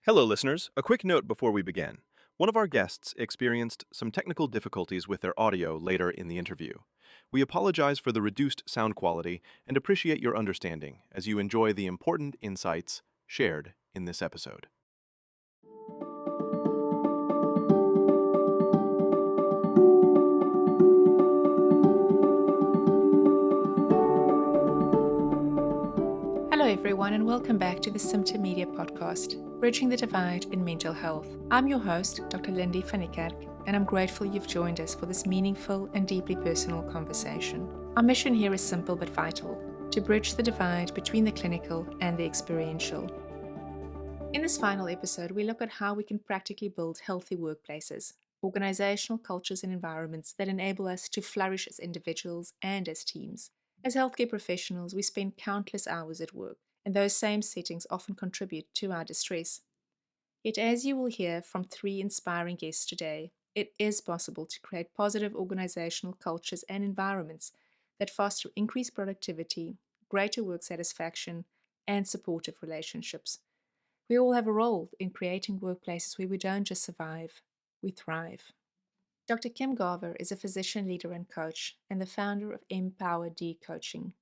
Hello, listeners. A quick note before we begin. One of our guests experienced some technical difficulties with their audio later in the interview. We apologize for the reduced sound quality and appreciate your understanding as you enjoy the important insights shared in this episode. Hello, everyone, and welcome back to the Symptom Media Podcast, Bridging the Divide in Mental Health. I'm your host, Dr. Lindi van Niekerk, and I'm grateful you've joined us for this meaningful and deeply personal conversation. Our mission here is simple but vital: to bridge the divide between the clinical and the experiential. In this final episode, we look at how we can practically build healthy workplaces, organizational cultures and environments that enable us to flourish as individuals and as teams. As healthcare professionals, we spend countless hours at work, and those same settings often contribute to our distress. Yet, as you will hear from 3 inspiring guests today, it is possible to create positive organizational cultures and environments that foster increased productivity, greater work satisfaction, and supportive relationships. We all have a role in creating workplaces where we don't just survive, we thrive. Dr. Kim Garver is a physician leader and coach and the founder of Empower-D Coaching.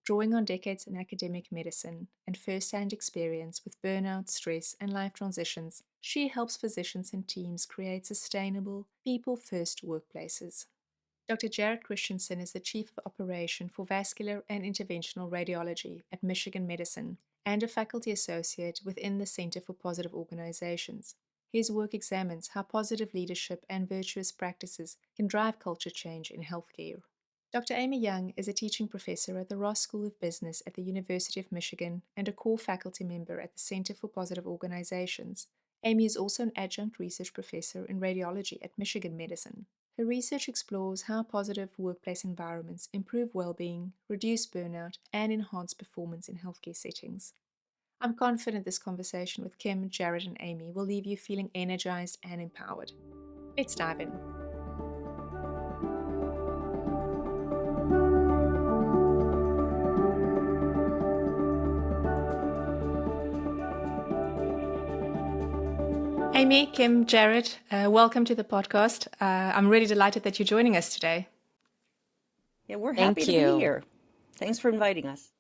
Drawing on decades in academic medicine and first-hand experience with burnout, stress, and life transitions, she helps physicians and teams create sustainable, people-first workplaces. Dr. Jared Christensen is the Chief of Operation for Vascular and Interventional Radiology at Michigan Medicine and a faculty associate within the Center for Positive Organizations. His work examines how positive leadership and virtuous practices can drive culture change in healthcare. Dr. Amy Young is a teaching professor at the Ross School of Business at the University of Michigan and a core faculty member at the Center for Positive Organizations. Amy is also an adjunct research professor in radiology at Michigan Medicine. Her research explores how positive workplace environments improve well-being, reduce burnout, and enhance performance in healthcare settings. I'm confident this conversation with Kim, Jared, and Amy will leave you feeling energized and empowered. Let's dive in. Amy, Kim, Jared, welcome to the podcast. I'm really delighted that you're joining us today. Yeah, we're happy to be here. Thanks for inviting us.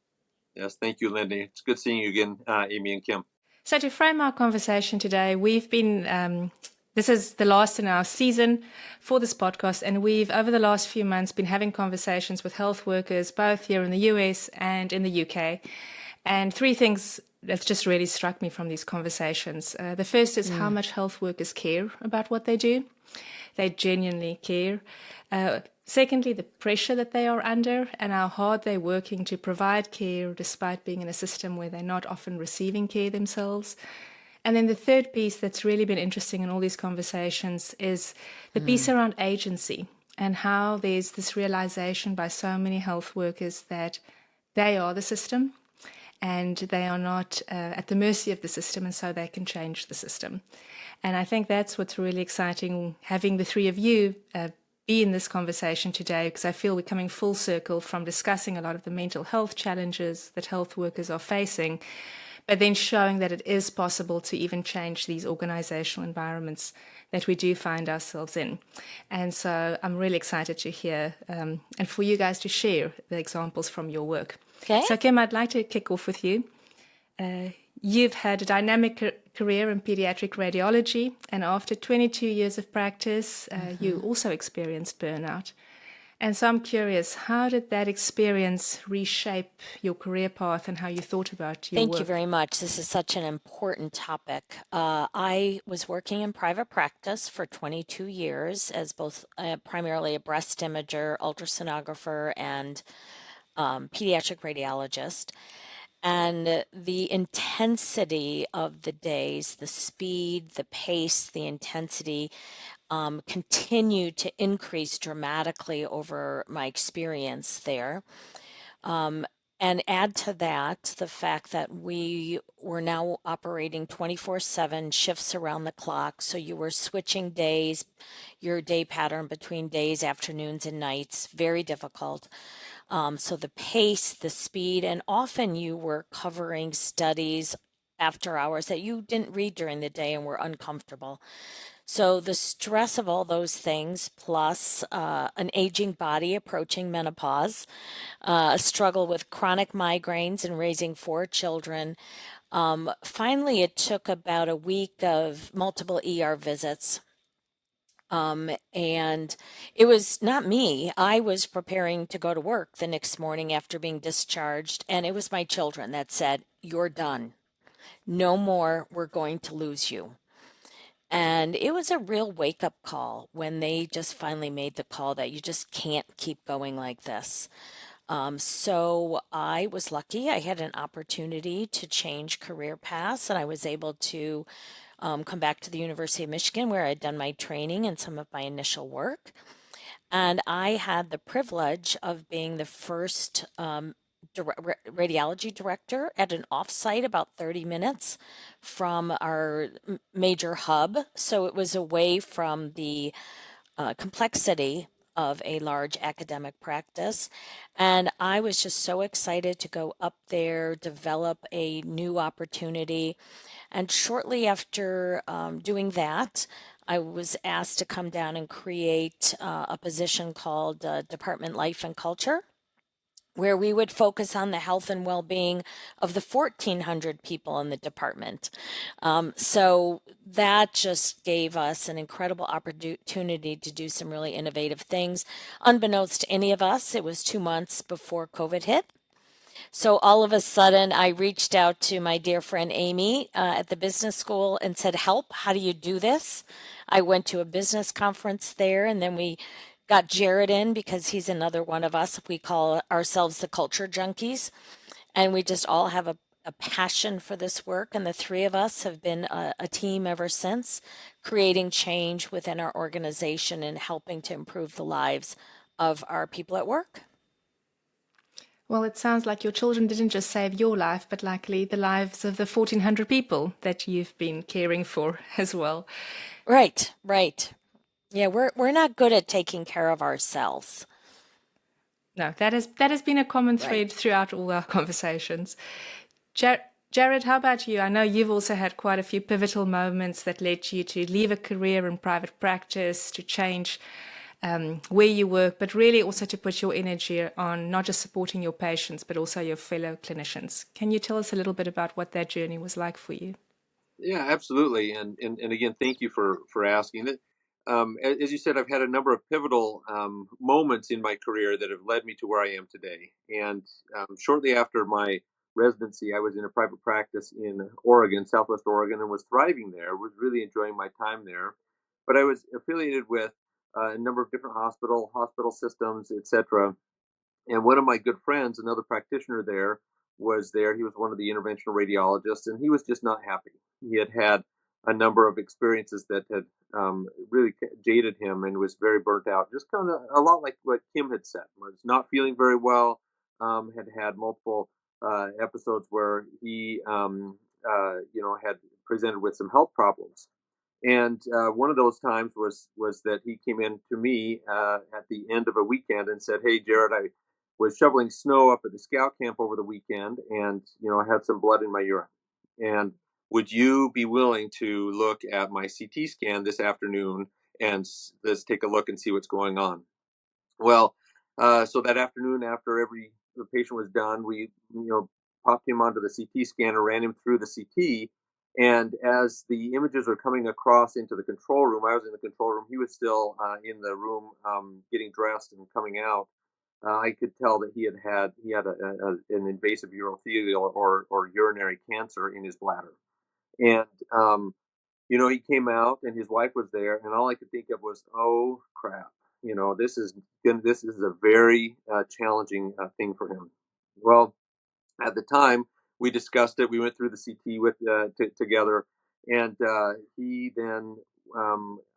Yes, thank you, Lindy. It's good seeing you again, Amy and Kim. So to frame our conversation today, we've been, this is the last in our season for this podcast, and we've, over the last few months, been having conversations with health workers, both here in the US and in the UK. And 3 things that just really struck me from these conversations. The first is how much health workers care about what they do. They genuinely care. Secondly, the pressure that they are under and how hard they're working to provide care despite being in a system where they're not often receiving care themselves. And then the third piece that's really been interesting in all these conversations is the piece around agency and how there's this realization by so many health workers that they are the system and they are not at the mercy of the system, and so they can change the system. And I think that's what's really exciting, having the 3 of you be in this conversation today, because I feel we're coming full circle from discussing a lot of the mental health challenges that health workers are facing, but then showing that it is possible to even change these organizational environments that we do find ourselves in. And so I'm really excited to hear and for you guys to share the examples from your work. Okay. So Kim, I'd like to kick off with you. You've had a dynamic career in pediatric radiology, and after 22 years of practice, you also experienced burnout. And so I'm curious, how did that experience reshape your career path and how you thought about your work? Thank you very much. This is such an important topic. I was working in private practice for 22 years as both primarily a breast imager, ultrasonographer, and pediatric radiologist. And the intensity of the days, the speed, the pace, the intensity continued to increase dramatically over my experience there. And add to that the fact that we were now operating 24/7 shifts around the clock. So you were switching days, your day pattern between days, afternoons, and nights, very difficult. So the pace, the speed, and often you were covering studies after hours that you didn't read during the day and were uncomfortable. So the stress of all those things, plus an aging body approaching menopause, a struggle with chronic migraines and raising 4 children. Finally, it took about a week of multiple ER visits. And it was not me. I was preparing to go to work the next morning after being discharged, and it was my children that said, "You're done. No more. We're going to lose you." And it was a real wake up call when they just finally made the call that you just can't keep going like this. So I was lucky. I had an opportunity to change career paths, and I was able to come back to the University of Michigan where I'd done my training and some of my initial work. And I had the privilege of being the first radiology director at an offsite about 30 minutes from our major hub. So it was away from the complexity of a large academic practice. And I was just so excited to go up there, develop a new opportunity. And shortly after doing that, I was asked to come down and create a position called Department Life and Culture, where we would focus on the health and well-being of the 1,400 people in the department. So that just gave us an incredible opportunity to do some really innovative things. Unbeknownst to any of us, it was 2 months before COVID hit. So all of a sudden, I reached out to my dear friend Amy at the business school and said, "Help, how do you do this?" I went to a business conference there, and then we got Jared in because he's another one of us. We call ourselves the culture junkies, and we just all have a passion for this work. And the three of us have been a team ever since, creating change within our organization and helping to improve the lives of our people at work. Well, it sounds like your children didn't just save your life, but likely the lives of the 1,400 people that you've been caring for as well. Right, right. Yeah, we're not good at taking care of ourselves. No, that has been a common thread Right. throughout all our conversations. Jared, how about you? I know you've also had quite a few pivotal moments that led you to leave a career in private practice, to change where you work, but really also to put your energy on not just supporting your patients, but also your fellow clinicians. Can you tell us a little bit about what that journey was like for you? Yeah, absolutely. And again, thank you for asking it. As you said, I've had a number of pivotal moments in my career that have led me to where I am today. And shortly after my residency, I was in a private practice in Oregon, Southwest Oregon, and was thriving there, was really enjoying my time there. But I was affiliated with a number of different hospital systems, etc. And one of my good friends, another practitioner there, was there. He was one of the interventional radiologists, and he was just not happy. He had had a number of experiences that had really jaded him and was very burnt out. Just kind of a lot like what Kim had said, was not feeling very well, had had multiple episodes where he, had presented with some health problems. And one of those times was that he came in to me at the end of a weekend and said, "Hey, Jared, I was shoveling snow up at the scout camp over the weekend, and I had some blood in my urine. And would you be willing to look at my CT scan this afternoon and let's take a look and see what's going on?" Well, so that afternoon, after the patient was done, we popped him onto the CT scanner, ran him through the CT, and as the images were coming across into the control room, I was in the control room. He was still in the room getting dressed and coming out. I could tell that he had an invasive urothelial or urinary cancer in his bladder, and he came out and his wife was there, and all I could think of was, "Oh crap, this is a very challenging thing for him." Well, at the time we discussed it. We went through the CT together, and he then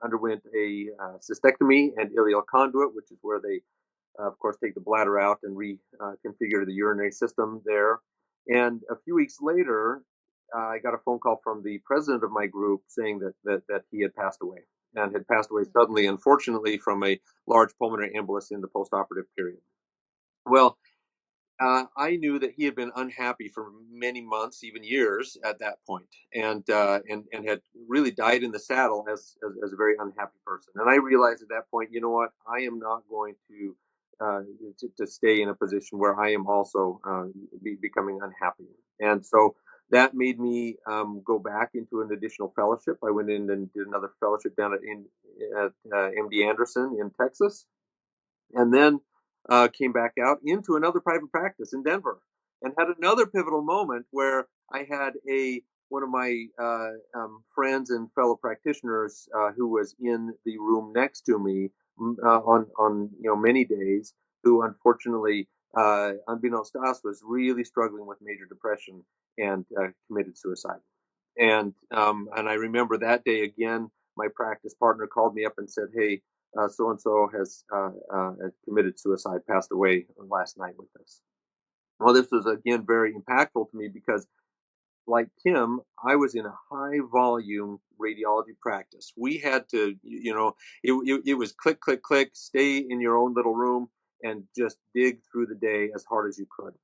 underwent a cystectomy and ileal conduit, which is where they, of course, take the bladder out and reconfigure the urinary system there. And a few weeks later, I got a phone call from the president of my group saying that he had passed away, and had passed away suddenly, unfortunately, from a large pulmonary embolus in the postoperative period. Well, I knew that he had been unhappy for many months, even years, at that point, and had really died in the saddle as a very unhappy person. And I realized at that point, you know what, I am not going to stay in a position where I am also becoming unhappy. And so that made me go back into an additional fellowship. I went in and did another fellowship down at MD Anderson in Texas, and then came back out into another private practice in Denver, and had another pivotal moment where I had one of my friends and fellow practitioners who was in the room next to me on many days, who unfortunately, unbeknownst to us, was really struggling with major depression and committed suicide. And I remember that day again, my practice partner called me up and said, "Hey, so and so has committed suicide, passed away last night with us." Well, this was again very impactful to me because, like Kim, I was in a high volume radiology practice. We had to, it was click, click, click, stay in your own little room and just dig through the day as hard as you could.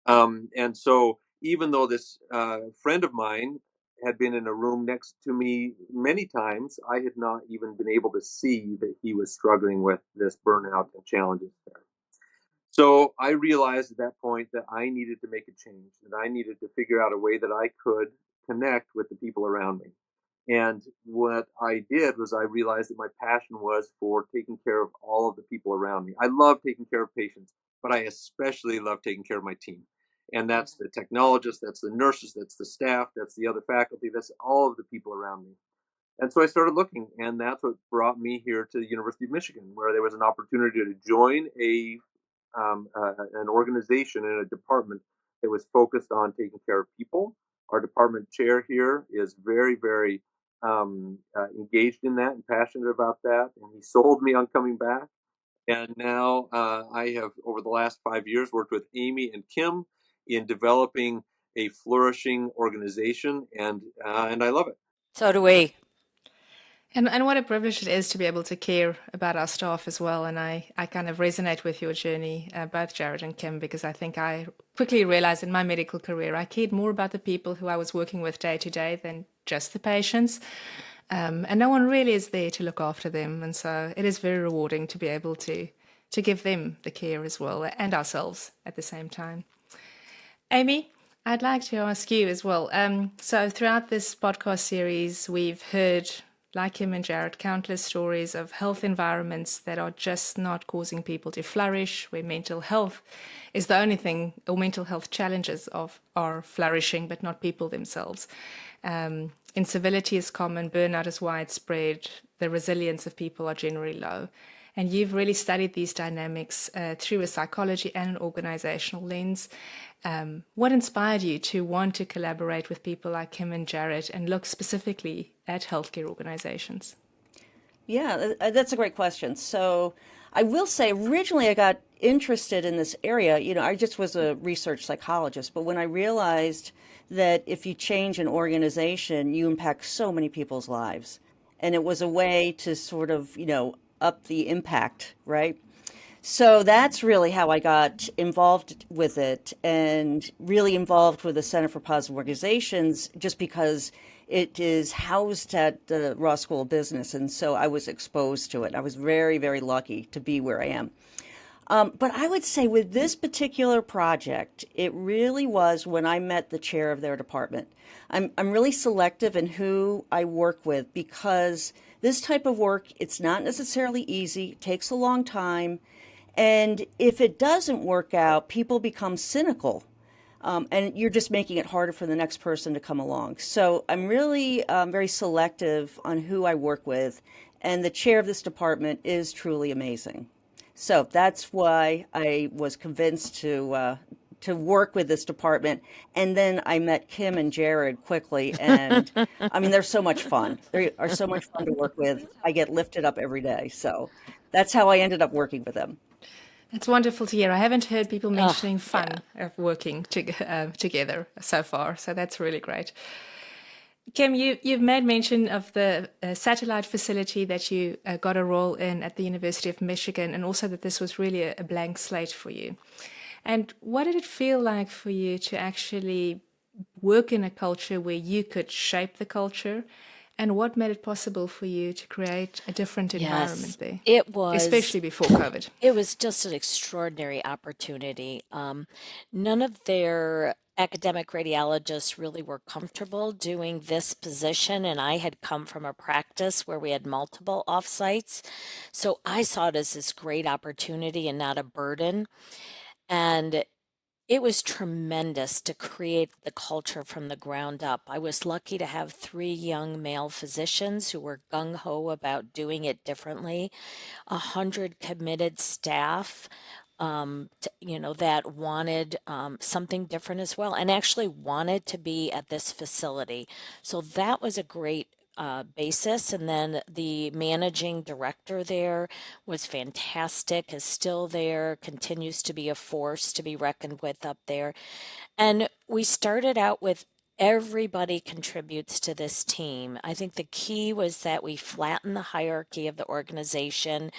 And so even though this friend of mine had been in a room next to me many times, I had not even been able to see that he was struggling with this burnout and challenges there. So I realized at that point that I needed to make a change, that I needed to figure out a way that I could connect with the people around me. And what I did was I realized that my passion was for taking care of all of the people around me. I love taking care of patients, but I especially love taking care of my team. And that's the technologists, that's the nurses, that's the staff, that's the other faculty, that's all of the people around me. And so I started looking, and that's what brought me here to the University of Michigan, where there was an opportunity to join an organization and a department that was focused on taking care of people. Our department chair here is very, very engaged in that and passionate about that. And he sold me on coming back. And now I have, over the last 5 years, worked with Amy and Kim in developing a flourishing organization, and I love it. So do we. And what a privilege it is to be able to care about our staff as well. And I kind of resonate with your journey, both Jared and Kim, because I think I quickly realized in my medical career, I cared more about the people who I was working with day to day than just the patients. And no one really is there to look after them. And so it is very rewarding to be able to give them the care as well, and ourselves at the same time. Amy, I'd like to ask you as well. So throughout this podcast series, we've heard, like Kim and Jared, countless stories of health environments that are just not causing people to flourish, where mental health is the only thing, or mental health challenges are flourishing, but not people themselves. Incivility is common, burnout is widespread, the resilience of people are generally low. And you've really studied these dynamics through a psychology and an organizational lens. What inspired you to want to collaborate with people like Kim and Jared and look specifically at healthcare organizations? Yeah, that's a great question. So I will say, originally I got interested in this area. I just was a research psychologist, but when I realized that if you change an organization, you impact so many people's lives. And it was a way to sort of, up the impact, right? So that's really how I got involved with it, and really involved with the Center for Positive Organizations, just because it is housed at the Ross School of Business. And so I was exposed to it. I was very, very lucky to be where I am. But I would say with this particular project, it really was when I met the chair of their department. I'm really selective in who I work with, because this type of work, it's not necessarily easy, it takes a long time. And if it doesn't work out, people become cynical. And you're just making it harder for the next person to come along. So I'm really very selective on who I work with. And the chair of this department is truly amazing. So that's why I was convinced to work with this department. And then I met Kim and Jared quickly. And I mean, they're so much fun. They are so much fun to work with. I get lifted up every day. So that's how I ended up working with them. It's wonderful to hear. I haven't heard people mentioning fun of working together so far. So that's really great. Kim, you've made mention of the satellite facility that you got a role in at the University of Michigan, and also that this was really a blank slate for you. And what did it feel like for you to actually work in a culture where you could shape the culture? And what made it possible for you to create a different environment Yes, there, it was. especially before COVID? It was just an extraordinary opportunity. None of their academic radiologists really were comfortable doing this position, and I had come from a practice where we had multiple offsites. So I saw it as this great opportunity and not a burden. And it was tremendous to create the culture from the ground up. I was lucky to have 3 young male physicians who were gung ho about doing it differently, 100 committed staff, that wanted something different as well, and actually wanted to be at this facility. So that was a great basis. And then the managing director there was fantastic, is still there, continues to be a force to be reckoned with up there. And we started out with everybody contributes to this team. I think the key was that we flattened the hierarchy of the organization.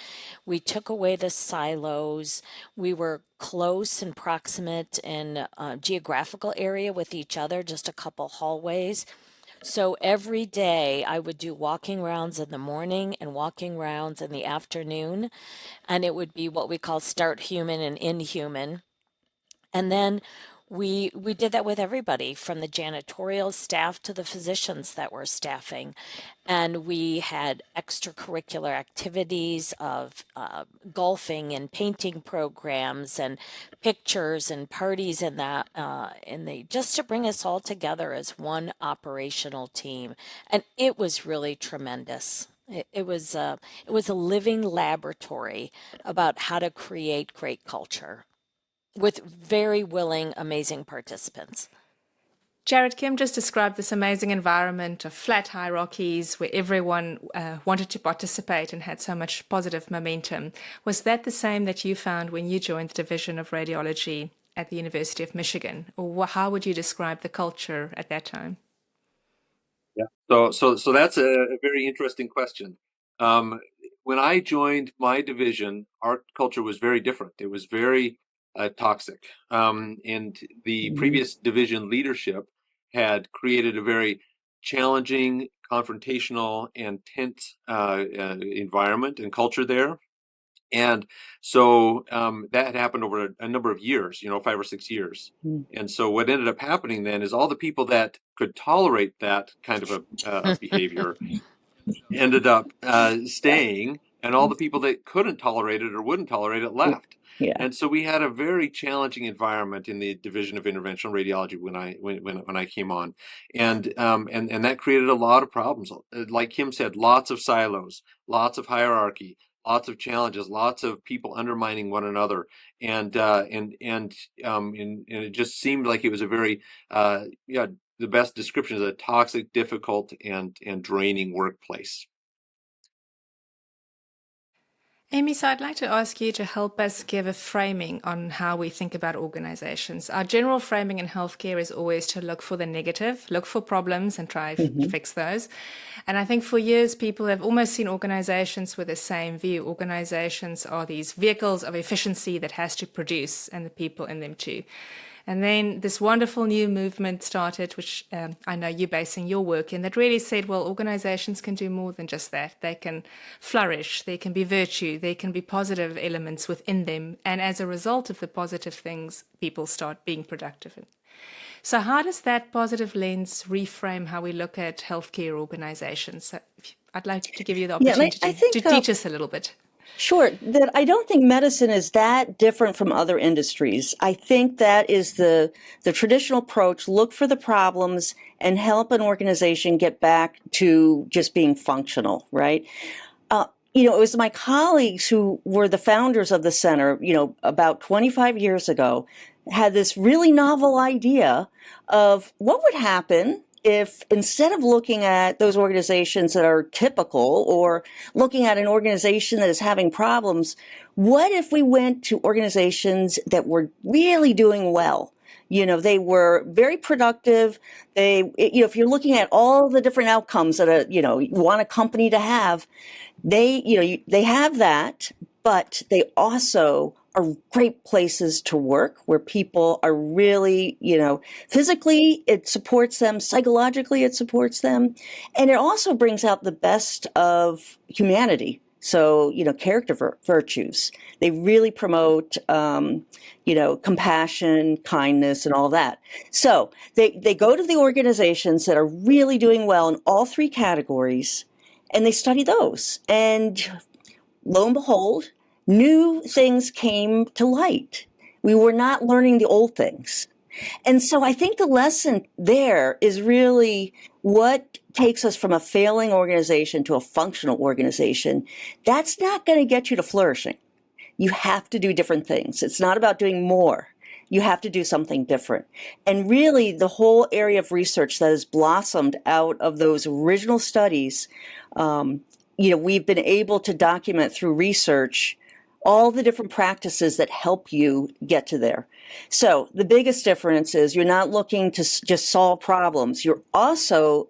We took away the silos. We were close and proximate in geographical area with each other, just a couple hallways. So every day I would do walking rounds in the morning and walking rounds in the afternoon, and it would be what we call start human and inhuman. And then we did that with everybody from the janitorial staff to the physicians that were staffing. And we had extracurricular activities of golfing and painting programs and pictures and parties and that and they just to bring us all together as one operational team. And it was really tremendous. It was a living laboratory about how to create great culture with very willing, amazing participants. Jared, Kim just described this amazing environment of flat hierarchies where everyone wanted to participate and had so much positive momentum. Was that the same that you found when you joined the Division of Radiology at the University of Michigan? Or how would you describe the culture at that time? Yeah. So that's a very interesting question. When I joined my division, our culture was very different. It was very toxic. And the previous division leadership had created a very challenging, confrontational, and tense environment and culture there. And so that had happened over a number of years, 5 or 6 years. And so what ended up happening then is all the people that could tolerate that kind of a behavior ended up staying, and all the people that couldn't tolerate it or wouldn't tolerate it left. Yeah. And so we had a very challenging environment in the Division of Interventional Radiology when I came on, and that created a lot of problems. Like Kim said, lots of silos, lots of hierarchy, lots of challenges, lots of people undermining one another, and it just seemed like it was a very the best description is a toxic, difficult, and draining workplace. Amy, so I'd like to ask you to help us give a framing on how we think about organizations. Our general framing in healthcare is always to look for the negative, look for problems and try to fix those. And I think for years, people have almost seen organizations with the same view. Organizations are these vehicles of efficiency that has to produce, and the people in them too. And then this wonderful new movement started, which I know you're basing your work in, that really said, well, organizations can do more than just that. They can flourish, there can be virtue, there can be positive elements within them. And as a result of the positive things, people start being productive. So how does that positive lens reframe how we look at healthcare organizations? So I'd like to give you the opportunity to teach us a little bit. Sure. That I don't think medicine is that different from other industries. I think that is the traditional approach. Look for the problems and help an organization get back to just being functional, right? It was my colleagues who were the founders of the center, about 25 years ago, had this really novel idea of what would happen if instead of looking at those organizations that are typical or looking at an organization that is having problems, what if we went to organizations that were really doing well? They were very productive. If you're looking at all the different outcomes that you want a company to have, they have that, but they also are great places to work where people are really, physically it supports them, psychologically it supports them, and it also brings out the best of humanity. So, character virtues. They really promote, compassion, kindness, and all that. So they go to the organizations that are really doing well in all three categories, and they study those. And lo and behold, new things came to light. We were not learning the old things. And so I think the lesson there is really what takes us from a failing organization to a functional organization. That's not going to get you to flourishing. You have to do different things. It's not about doing more. You have to do something different. And really, the whole area of research that has blossomed out of those original studies, we've been able to document through research all the different practices that help you get to there. So the biggest difference is you're not looking to just solve problems. You're also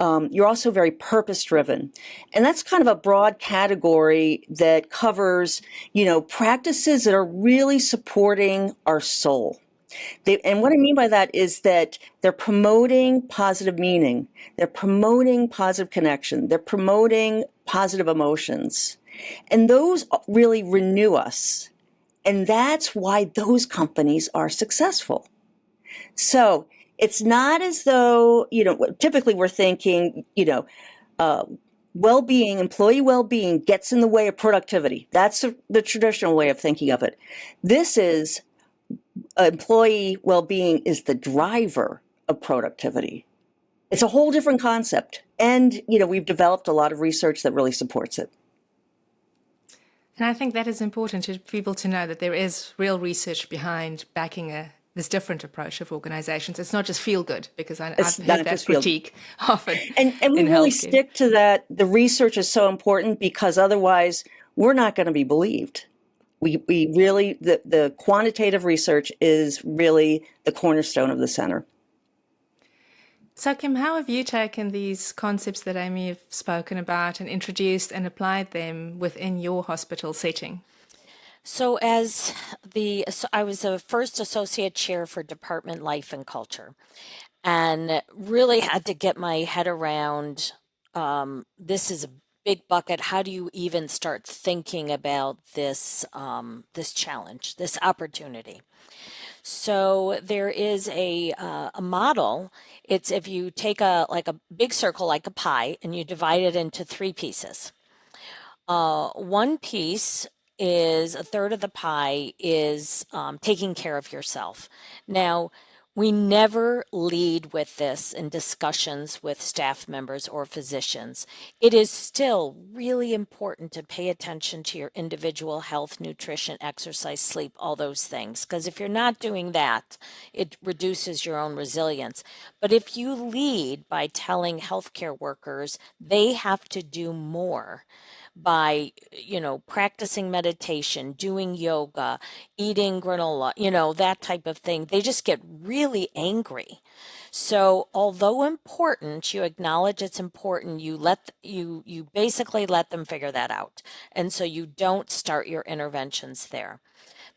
very purpose driven. And that's kind of a broad category that covers, practices that are really supporting our soul. And what I mean by that is that they're promoting positive meaning. They're promoting positive connection. They're promoting positive emotions. And those really renew us. And that's why those companies are successful. So it's not as though, typically we're thinking, well-being, employee well-being gets in the way of productivity. That's the traditional way of thinking of it. This is employee well-being is the driver of productivity. It's a whole different concept. And, we've developed a lot of research that really supports it. And I think that is important to people to know that there is real research behind backing this different approach of organizations. It's not just feel good, because I've heard that critique often. And we really stick to that. The research is so important because otherwise we're not going to be believed. We really, the quantitative research is really the cornerstone of the center. So, Kim, how have you taken these concepts that Amy have spoken about and introduced and applied them within your hospital setting? So I was a first associate chair for department life and culture, and really had to get my head around this is a big bucket. How do you even start thinking about this challenge, this opportunity? So there is a model. It's if you take a big circle like a pie and you divide it into three pieces. One piece is a third of the pie is taking care of yourself. Now, we never lead with this in discussions with staff members or physicians. It is still really important to pay attention to your individual health, nutrition, exercise, sleep, all those things. Because if you're not doing that, it reduces your own resilience. But if you lead by telling healthcare workers they have to do more, by, practicing meditation, doing yoga, eating granola, that type of thing, they just get really angry. So although important, you acknowledge it's important, you basically let them figure that out. And so you don't start your interventions there.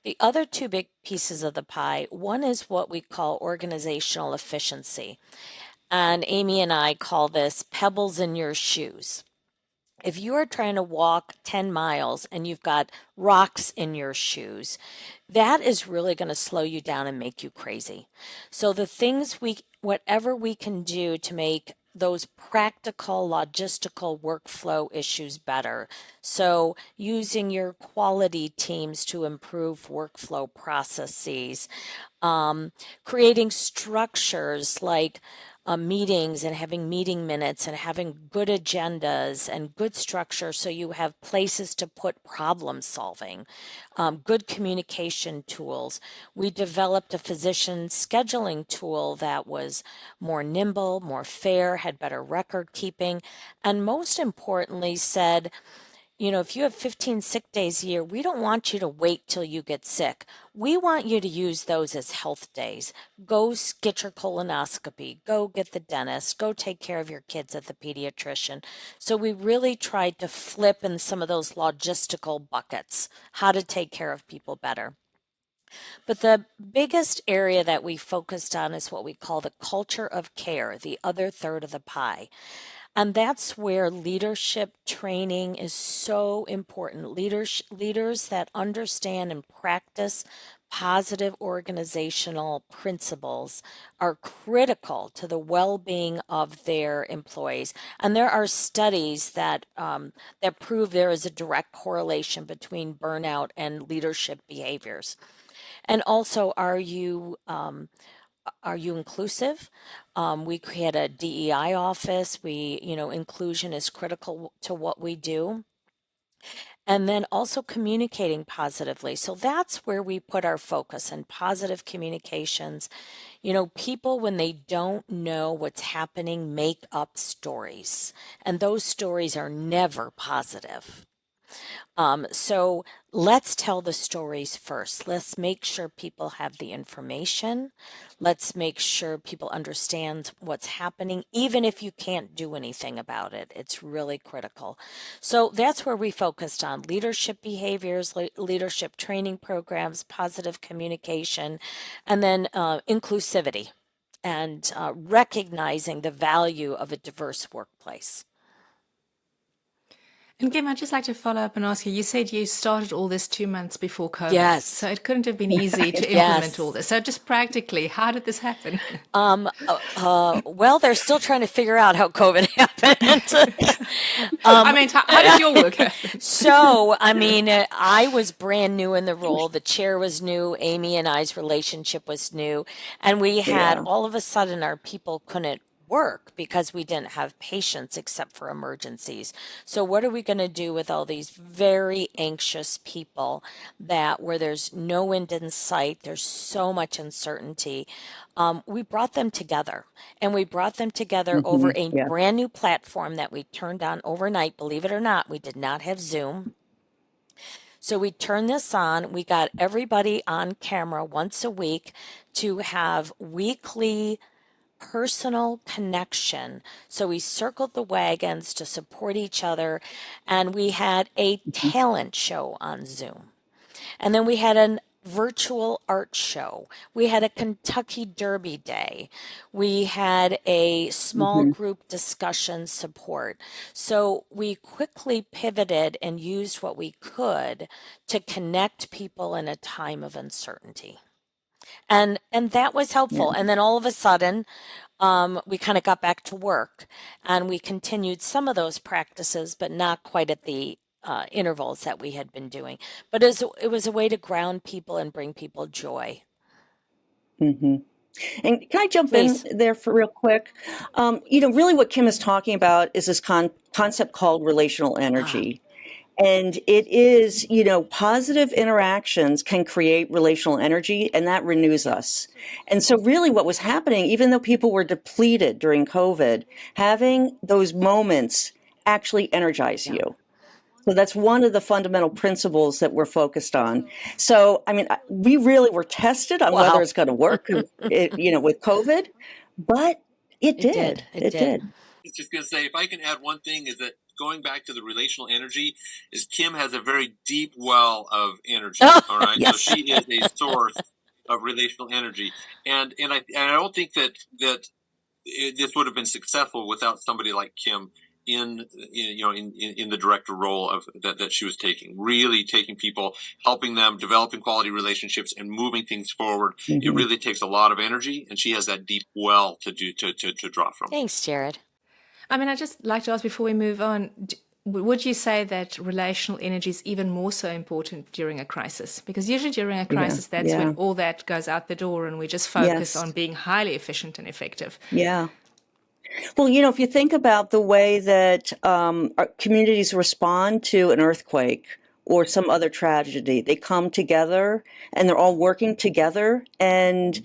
The other two big pieces of the pie, one is what we call organizational efficiency. And Amy and I call this pebbles in your shoes. If you are trying to walk 10 miles and you've got rocks in your shoes, that is really going to slow you down and make you crazy. So the things whatever we can do to make those practical logistical workflow issues better. So using your quality teams to improve workflow processes, creating structures like meetings and having meeting minutes and having good agendas and good structure so you have places to put problem solving, good communication tools. We developed a physician scheduling tool that was more nimble, more fair, had better record keeping, and most importantly said, if you have 15 sick days a year, we don't want you to wait till you get sick. We want you to use those as health days. Go get your colonoscopy, go get the dentist, go take care of your kids at the pediatrician. So we really tried to flip in some of those logistical buckets, how to take care of people better. But the biggest area that we focused on is what we call the culture of care, the other third of the pie. And that's where leadership training is so important. Leaders that understand and practice positive organizational principles are critical to the well-being of their employees. And there are studies that prove there is a direct correlation between burnout and leadership behaviors. And also, are you inclusive? We create a DEI office. Inclusion is critical to what we do. And then also communicating positively. So that's where we put our focus on positive communications. People, when they don't know what's happening, make up stories. And those stories are never positive. So let's tell the stories first. Let's make sure people have the information. Let's make sure people understand what's happening, even if you can't do anything about it. It's really critical. So that's where we focused on leadership behaviors, leadership training programs, positive communication, and then inclusivity and recognizing the value of a diverse workplace. And Kim, I'd just like to follow up and ask you, you said you started all this 2 months before COVID. Yes. So it couldn't have been easy to implement all this. So just practically, how did this happen? Well, they're still trying to figure out how COVID happened. How did your work happen? So, I was brand new in the role. The chair was new. Amy and I's relationship was new. And we had, all of a sudden, our people couldn't work because we didn't have patients except for emergencies. So what are we going to do with all these very anxious people where there's no end in sight, there's so much uncertainty? We brought them together, and we brought them together over a brand new platform that we turned on overnight. Believe it or not, we did not have Zoom. So we turned this on. We got everybody on camera once a week to have weekly personal connection. So we circled the wagons to support each other, and we had a talent show on Zoom. And then we had a virtual art show. We had a Kentucky Derby day. We had a small group discussion support. So we quickly pivoted and used what we could to connect people in a time of uncertainty. And that was helpful. And then all of a sudden, we kind of got back to work, and we continued some of those practices, but not quite at the intervals that we had been doing. But it was a way to ground people and bring people joy. And can I jump in there for real quick? Really what Kim is talking about is this concept called relational energy. And it is, positive interactions can create relational energy, and that renews us. And so really what was happening, even though people were depleted during COVID, having those moments actually energize you. So that's one of the fundamental principles that we're focused on. So, we really were tested on whether it's going to work, with COVID, but it did. It did. I was just going to say, if I can add one thing, is that going back to the relational energy, is Kim has a very deep well of energy. All right, yes. So she is a source of relational energy, and I don't think that this would have been successful without somebody like Kim in the director role of that she was taking, really taking people, helping them, developing quality relationships, and moving things forward. It really takes a lot of energy, and she has that deep well to draw from. Thanks, Jared. I'd just like to ask before we move on, would you say that relational energy is even more so important during a crisis? Because usually during a crisis, that's when all that goes out the door and we just focus on being highly efficient and effective. Yeah. Well, if you think about the way that our communities respond to an earthquake or some other tragedy, they come together and they're all working together. And,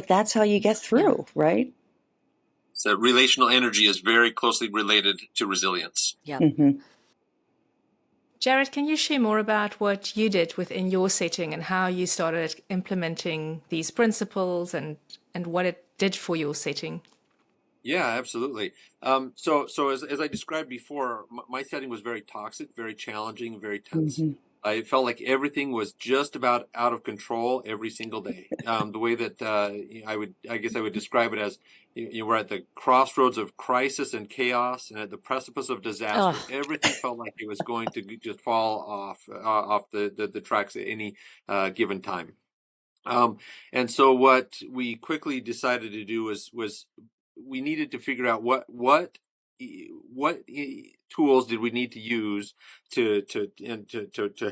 that's how you get through, right? So relational energy is very closely related to resilience. Yeah. Jared, can you share more about what you did within your setting and how you started implementing these principles and what it did for your setting? Yeah, absolutely. So as I described before, my setting was very toxic, very challenging, very tense. Hmm. I felt like everything was just about out of control every single day. The way that I guess I would describe it as, we're at the crossroads of crisis and chaos, and at the precipice of disaster. Oh, Everything felt like it was going to just fall off the tracks at any given time. And so what we quickly decided to do was we needed to figure out what tools did we need to use to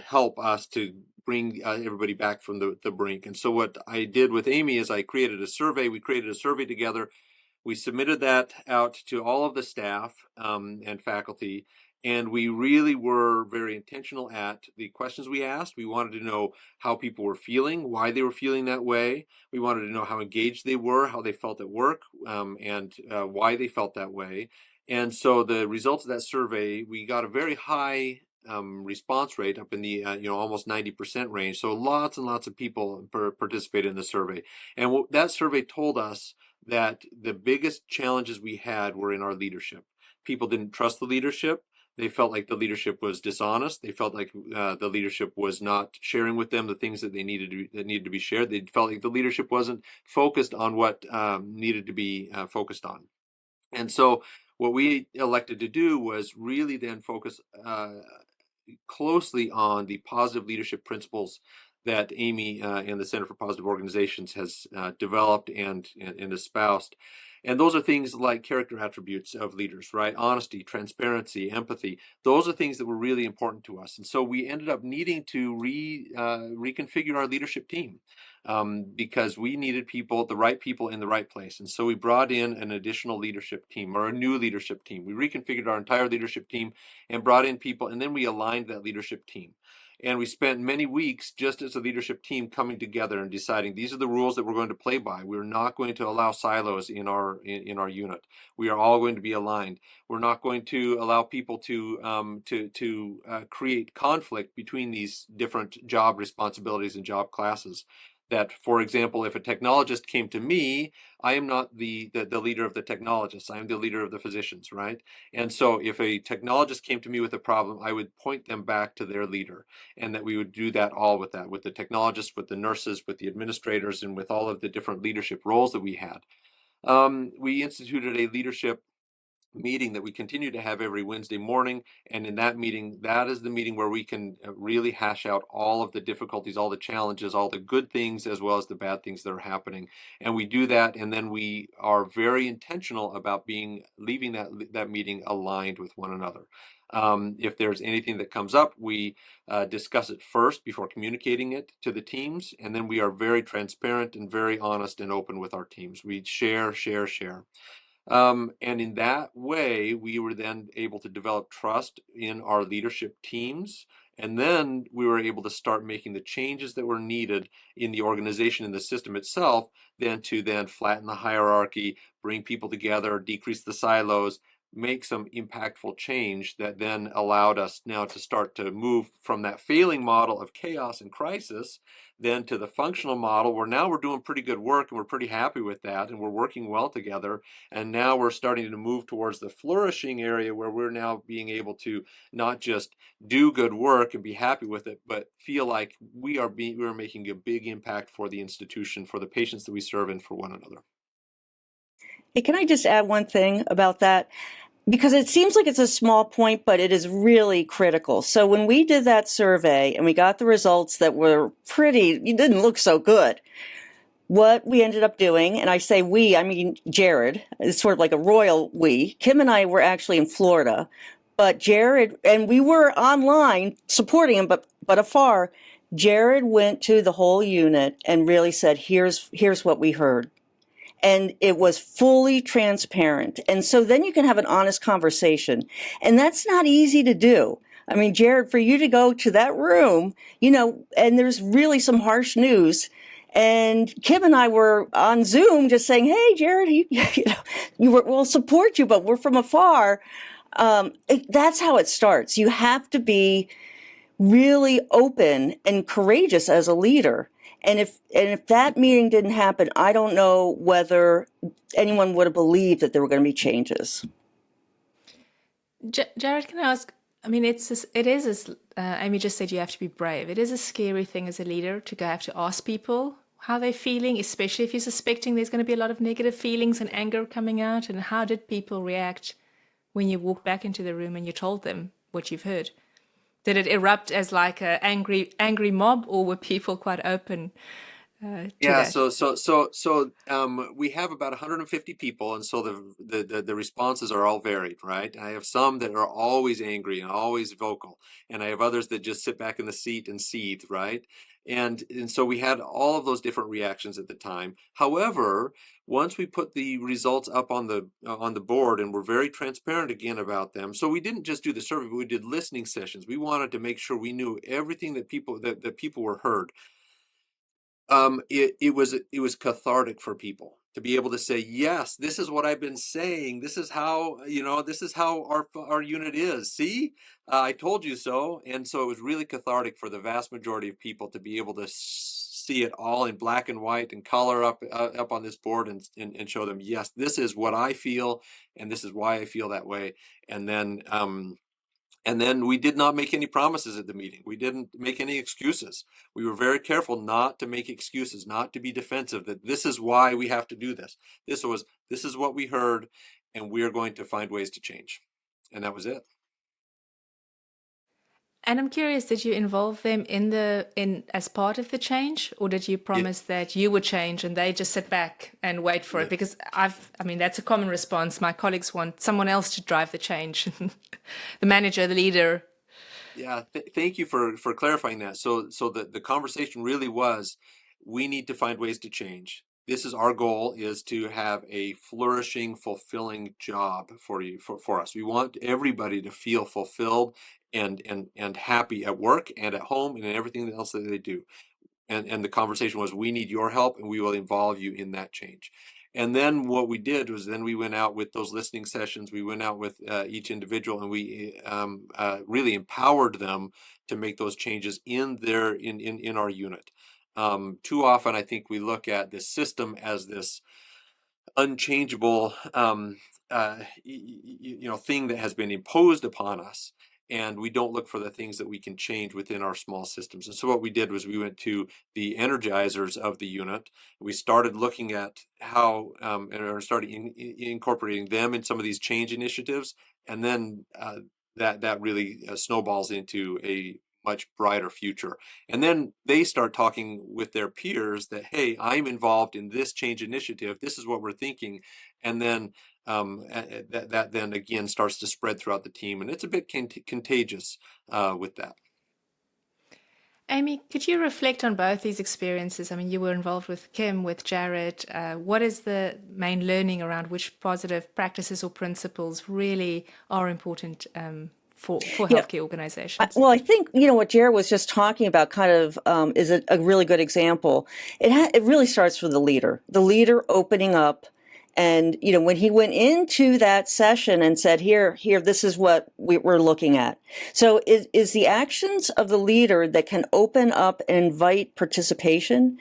help us to bring everybody back from the brink. And so what I did with Amy is I created a survey. We created a survey together. We submitted that out to all of the staff and faculty, and we really were very intentional at the questions we asked. We wanted to know how people were feeling, why they were feeling that way. We wanted to know how engaged they were, how they felt at work, and why they felt that way. And so the results of that survey, we got a very high response rate, up in the almost 90% range. So lots and lots of people participated in the survey. And that survey told us that the biggest challenges we had were in our leadership. People didn't trust the leadership. They felt like the leadership was dishonest. They felt like the leadership was not sharing with them the things that needed to be shared. They felt like the leadership wasn't focused on what needed to be focused on. And so what we elected to do was really then focus closely on the positive leadership principles that Amy and the Center for Positive Organizations has developed and espoused. And those are things like character attributes of leaders, right? Honesty, transparency, empathy. Those are things that were really important to us. And so we ended up needing to reconfigure our leadership team because we needed the right people in the right place. And so we brought in an additional leadership team, or a new leadership team. We reconfigured our entire leadership team and brought in people, and then we aligned that leadership team. And we spent many weeks just as a leadership team coming together and deciding these are the rules that we're going to play by. We're not going to allow silos in our unit. We are all going to be aligned. We're not going to allow people to create conflict between these different job responsibilities and job classes. That, for example, if a technologist came to me, I am not the leader of the technologists. I am the leader of the physicians, right? And so if a technologist came to me with a problem, I would point them back to their leader, and that we would do that all with the technologists, with the nurses, with the administrators, and with all of the different leadership roles that we had. We instituted a leadership meeting that we continue to have every Wednesday morning. And in that meeting, that is the meeting where we can really hash out all of the difficulties, all the challenges, all the good things, as well as the bad things that are happening. And we do that. And then we are very intentional about leaving that meeting aligned with one another. If there's anything that comes up, we discuss it first before communicating it to the teams. And then we are very transparent and very honest and open with our teams. We share. And in that way, we were then able to develop trust in our leadership teams. And then we were able to start making the changes that were needed in the organization, in the system itself, to flatten the hierarchy, bring people together, decrease the silos, make some impactful change that then allowed us now to start to move from that failing model of chaos and crisis then to the functional model, where now we're doing pretty good work and we're pretty happy with that and we're working well together. And now we're starting to move towards the flourishing area, where we're now being able to not just do good work and be happy with it, but feel like we are making a big impact for the institution, for the patients that we serve, and for one another. Hey, can I just add one thing about that? Because it seems like it's a small point, but it is really critical. So when we did that survey and we got the results that were it didn't look so good, what we ended up doing, and I say we, I mean Jared, it's sort of like a royal we. Kim and I were actually in Florida, but Jared, and we were online supporting him, but afar. Jared went to the whole unit and really said, here's what we heard. And it was fully transparent. And so then you can have an honest conversation. And that's not easy to do. I mean, Jared, for you to go to that room, and there's really some harsh news. And Kim and I were on Zoom just saying, hey, Jared, we'll support you, but we're from afar. That's how it starts. You have to be really open and courageous as a leader. And if that meeting didn't happen, I don't know whether anyone would have believed that there were going to be changes. Jared, can I ask? I mean, Amy just said, you have to be brave. It is a scary thing as a leader to have to ask people how they're feeling, especially if you're suspecting there's going to be a lot of negative feelings and anger coming out. And how did people react when you walked back into the room and you told them what you've heard? Did it erupt as like an angry mob, or were people quite open? Yeah, so we have about 150 people, and so the responses are all varied, right? I have some that are always angry and always vocal, and I have others that just sit back in the seat and seethe, right? And so we had all of those different reactions at the time. However, once we put the results up on the board, and we're very transparent again about them, so we didn't just do the survey, but we did listening sessions. We wanted to make sure we knew everything that people were heard. It was cathartic for people to be able to say, yes, this is what I've been saying. This is how, this is how our unit is. See, I told you so. And so it was really cathartic for the vast majority of people to be able to see it all in black and white and color up on this board and show them, yes, this is what I feel, and this is why I feel that way. And then we did not make any promises at the meeting. We didn't make any excuses. We were very careful not to make excuses, not to be defensive, that this is why we have to do this. This is what we heard, and we are going to find ways to change. And that was it. And I'm curious, did you involve them in as part of the change, or did you promise that you would change and they just sit back and wait for it? Because that's a common response. My colleagues want someone else to drive the change, the manager, the leader. Yeah, thank you for clarifying that. So the conversation really was, we need to find ways to change. This is our goal, is to have a flourishing, fulfilling job for us. We want everybody to feel fulfilled and happy at work and at home and in everything else that they do. And the conversation was, we need your help, and we will involve you in that change. And then what we did was, then we went out with those listening sessions. We went out with each individual, and we really empowered them to make those changes in our unit. Too often, I think we look at this system as this unchangeable thing that has been imposed upon us, and we don't look for the things that we can change within our small systems. And so what we did was, we went to the energizers of the unit. We started looking at how and started incorporating them in some of these change initiatives, and then that really snowballs into a much brighter future. And then they start talking with their peers that, hey, I'm involved in this change initiative. This is what we're thinking. And then that then again starts to spread throughout the team. And it's a bit contagious with that. Amy, could you reflect on both these experiences? I mean, you were involved with Kim, with Jared. What is the main learning around which positive practices or principles really are important for healthcare organizations? Well, I think, what Jared was just talking about kind of is a really good example. It really starts with the leader opening up. And, when he went into that session and said, here, this is what we're looking at. So is the actions of the leader that can open up and invite participation,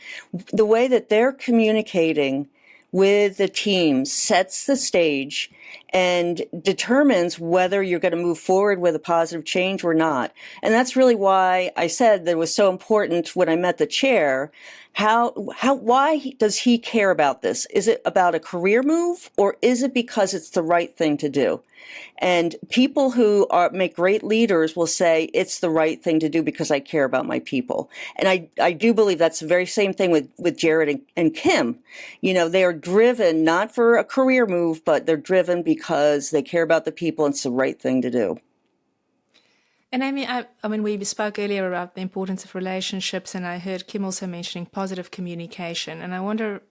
the way that they're communicating with the team sets the stage and determines whether you're going to move forward with a positive change or not. And that's really why I said that it was so important when I met the chair. Why does he care about this? Is it about a career move, or is it because it's the right thing to do? And people who make great leaders will say it's the right thing to do because I care about my people. And I do believe that's the very same thing with Jared and Kim. They are driven not for a career move, but they're driven because they care about the people and it's the right thing to do. And Amy, we spoke earlier about the importance of relationships, and I heard Kim also mentioning positive communication. And I wonder,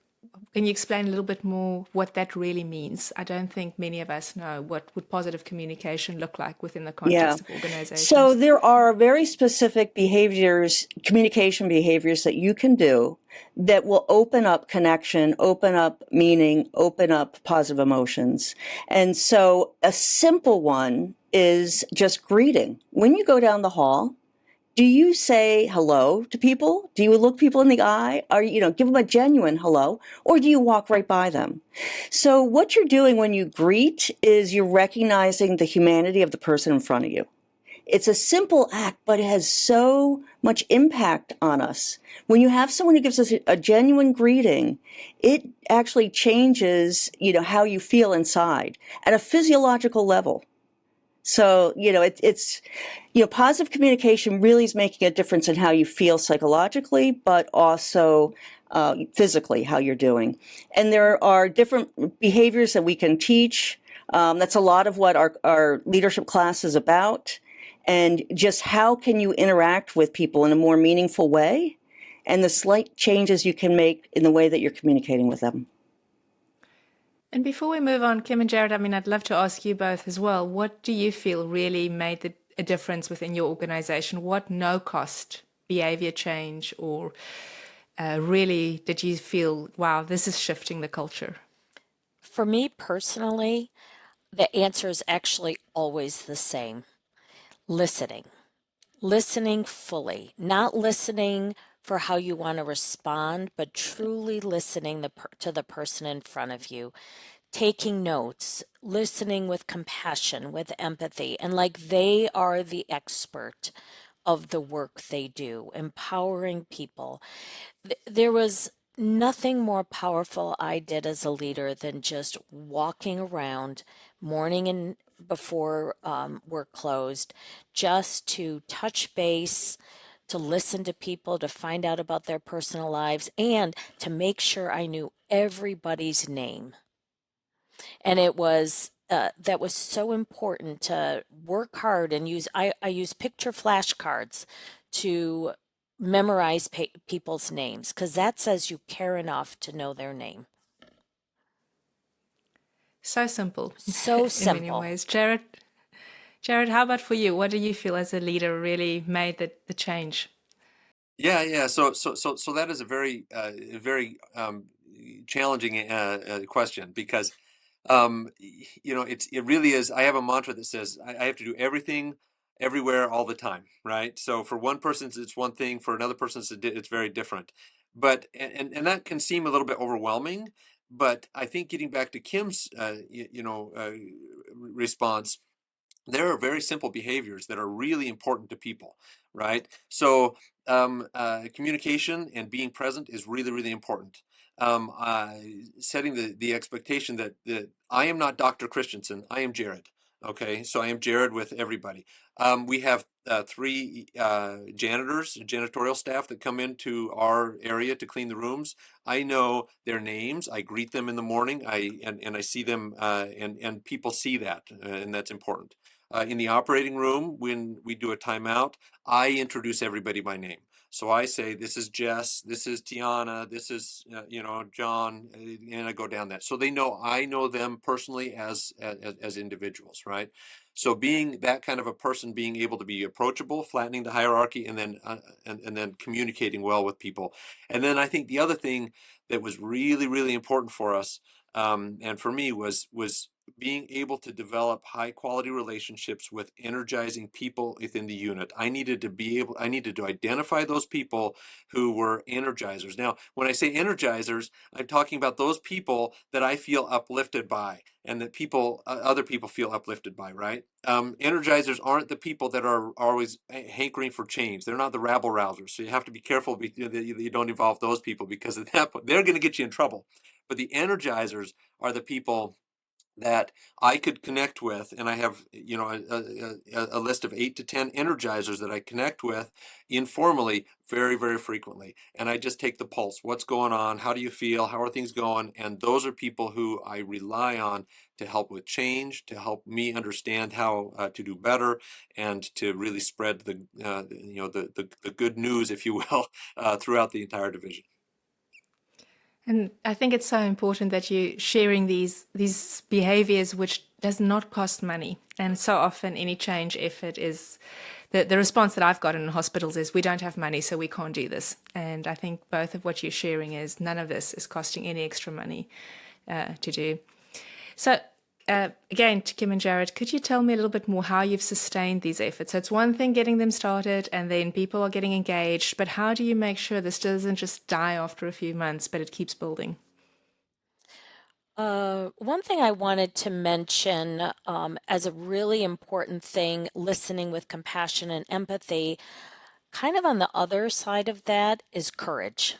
can you explain a little bit more what that really means? I don't think many of us know what would positive communication look like within the context of organizations. So there are very specific communication behaviors that you can do that will open up connection, open up meaning, open up positive emotions. And so a simple one is just greeting. When you go down the hall, Do you say hello to people? Do you look people in the eye? Are give them a genuine hello, or do you walk right by them? So what you're doing when you greet is you're recognizing the humanity of the person in front of you. It's a simple act, but it has so much impact on us. When you have someone who gives us a genuine greeting, it actually changes, how you feel inside at a physiological level. So, it's positive communication really is making a difference in how you feel psychologically, but also physically, how you're doing. And there are different behaviors that we can teach. That's a lot of what our leadership class is about. And just how can you interact with people in a more meaningful way, and the slight changes you can make in the way that you're communicating with them. And before we move on, Kim and Jared, I'd love to ask you both as well. What do you feel really made a difference within your organization? What no-cost behavior change or really did you feel, wow, this is shifting the culture? For me personally, the answer is actually always the same. Listening. Listening fully. Not listening for how you want to respond, but truly listening to the person in front of you. Taking notes, listening with compassion, with empathy, and like they are the expert of the work they do, empowering people. There was nothing more powerful I did as a leader than just walking around morning and before work closed, just to touch base, to listen to people, to find out about their personal lives, and to make sure I knew everybody's name. And it was that was so important to work hard and I use picture flashcards to memorize people's names, because that says you care enough to know their name. So simple. So in many simple. ways. Jared, how about for you? What do you feel as a leader really made the change? Yeah. So that is a very challenging question, because it really is. I have a mantra that says I have to do everything, everywhere, all the time, right? So for one person it's one thing, for another person it's very different. But and that can seem a little bit overwhelming. But I think getting back to Kim's response, there are very simple behaviors that are really important to people, right? So communication and being present is really, really important. Setting the expectation that I am not Dr. Christensen, I am Jared. Okay, so I am Jared with everybody. We have 3 janitors, janitorial staff that come into our area to clean the rooms. I know their names. I greet them in the morning. And I see them, and people see that, and that's important. In the operating room, when we do a timeout, I introduce everybody by name. So I say, this is Jess, this is Tiana, this is, John, and I go down that. So I know them personally as individuals, right? So being that kind of a person, being able to be approachable, flattening the hierarchy, and then communicating well with people. And then I think the other thing that was really, really important for us, and for me, was being able to develop high quality relationships with energizing people within the unit. I needed to identify those people who were energizers. Now, when I say energizers, I'm talking about those people that I feel uplifted by, and that other people feel uplifted by, right? Energizers aren't the people that are always hankering for change. They're not the rabble rousers. So you have to be careful that you don't involve those people, because at that point, they're going to get you in trouble. But the energizers are the people that I could connect with, and I have a list of 8 to 10 energizers that I connect with informally very, very frequently, and I just take the pulse. What's going on? How do you feel? How are things going? And those are people who I rely on to help with change, to help me understand how to do better, and to really spread the good news, if you will, throughout the entire division. And I think it's so important that you're sharing these behaviors, which does not cost money. And so often any change effort is, the response that I've gotten in hospitals is, we don't have money, so we can't do this. And I think both of what you're sharing is none of this is costing any extra money to do. So Again, to Kim and Jared, could you tell me a little bit more how you've sustained these efforts? So it's one thing getting them started and then people are getting engaged, but how do you make sure this doesn't just die after a few months, but it keeps building? One thing I wanted to mention as a really important thing, listening with compassion and empathy, kind of on the other side of that is courage.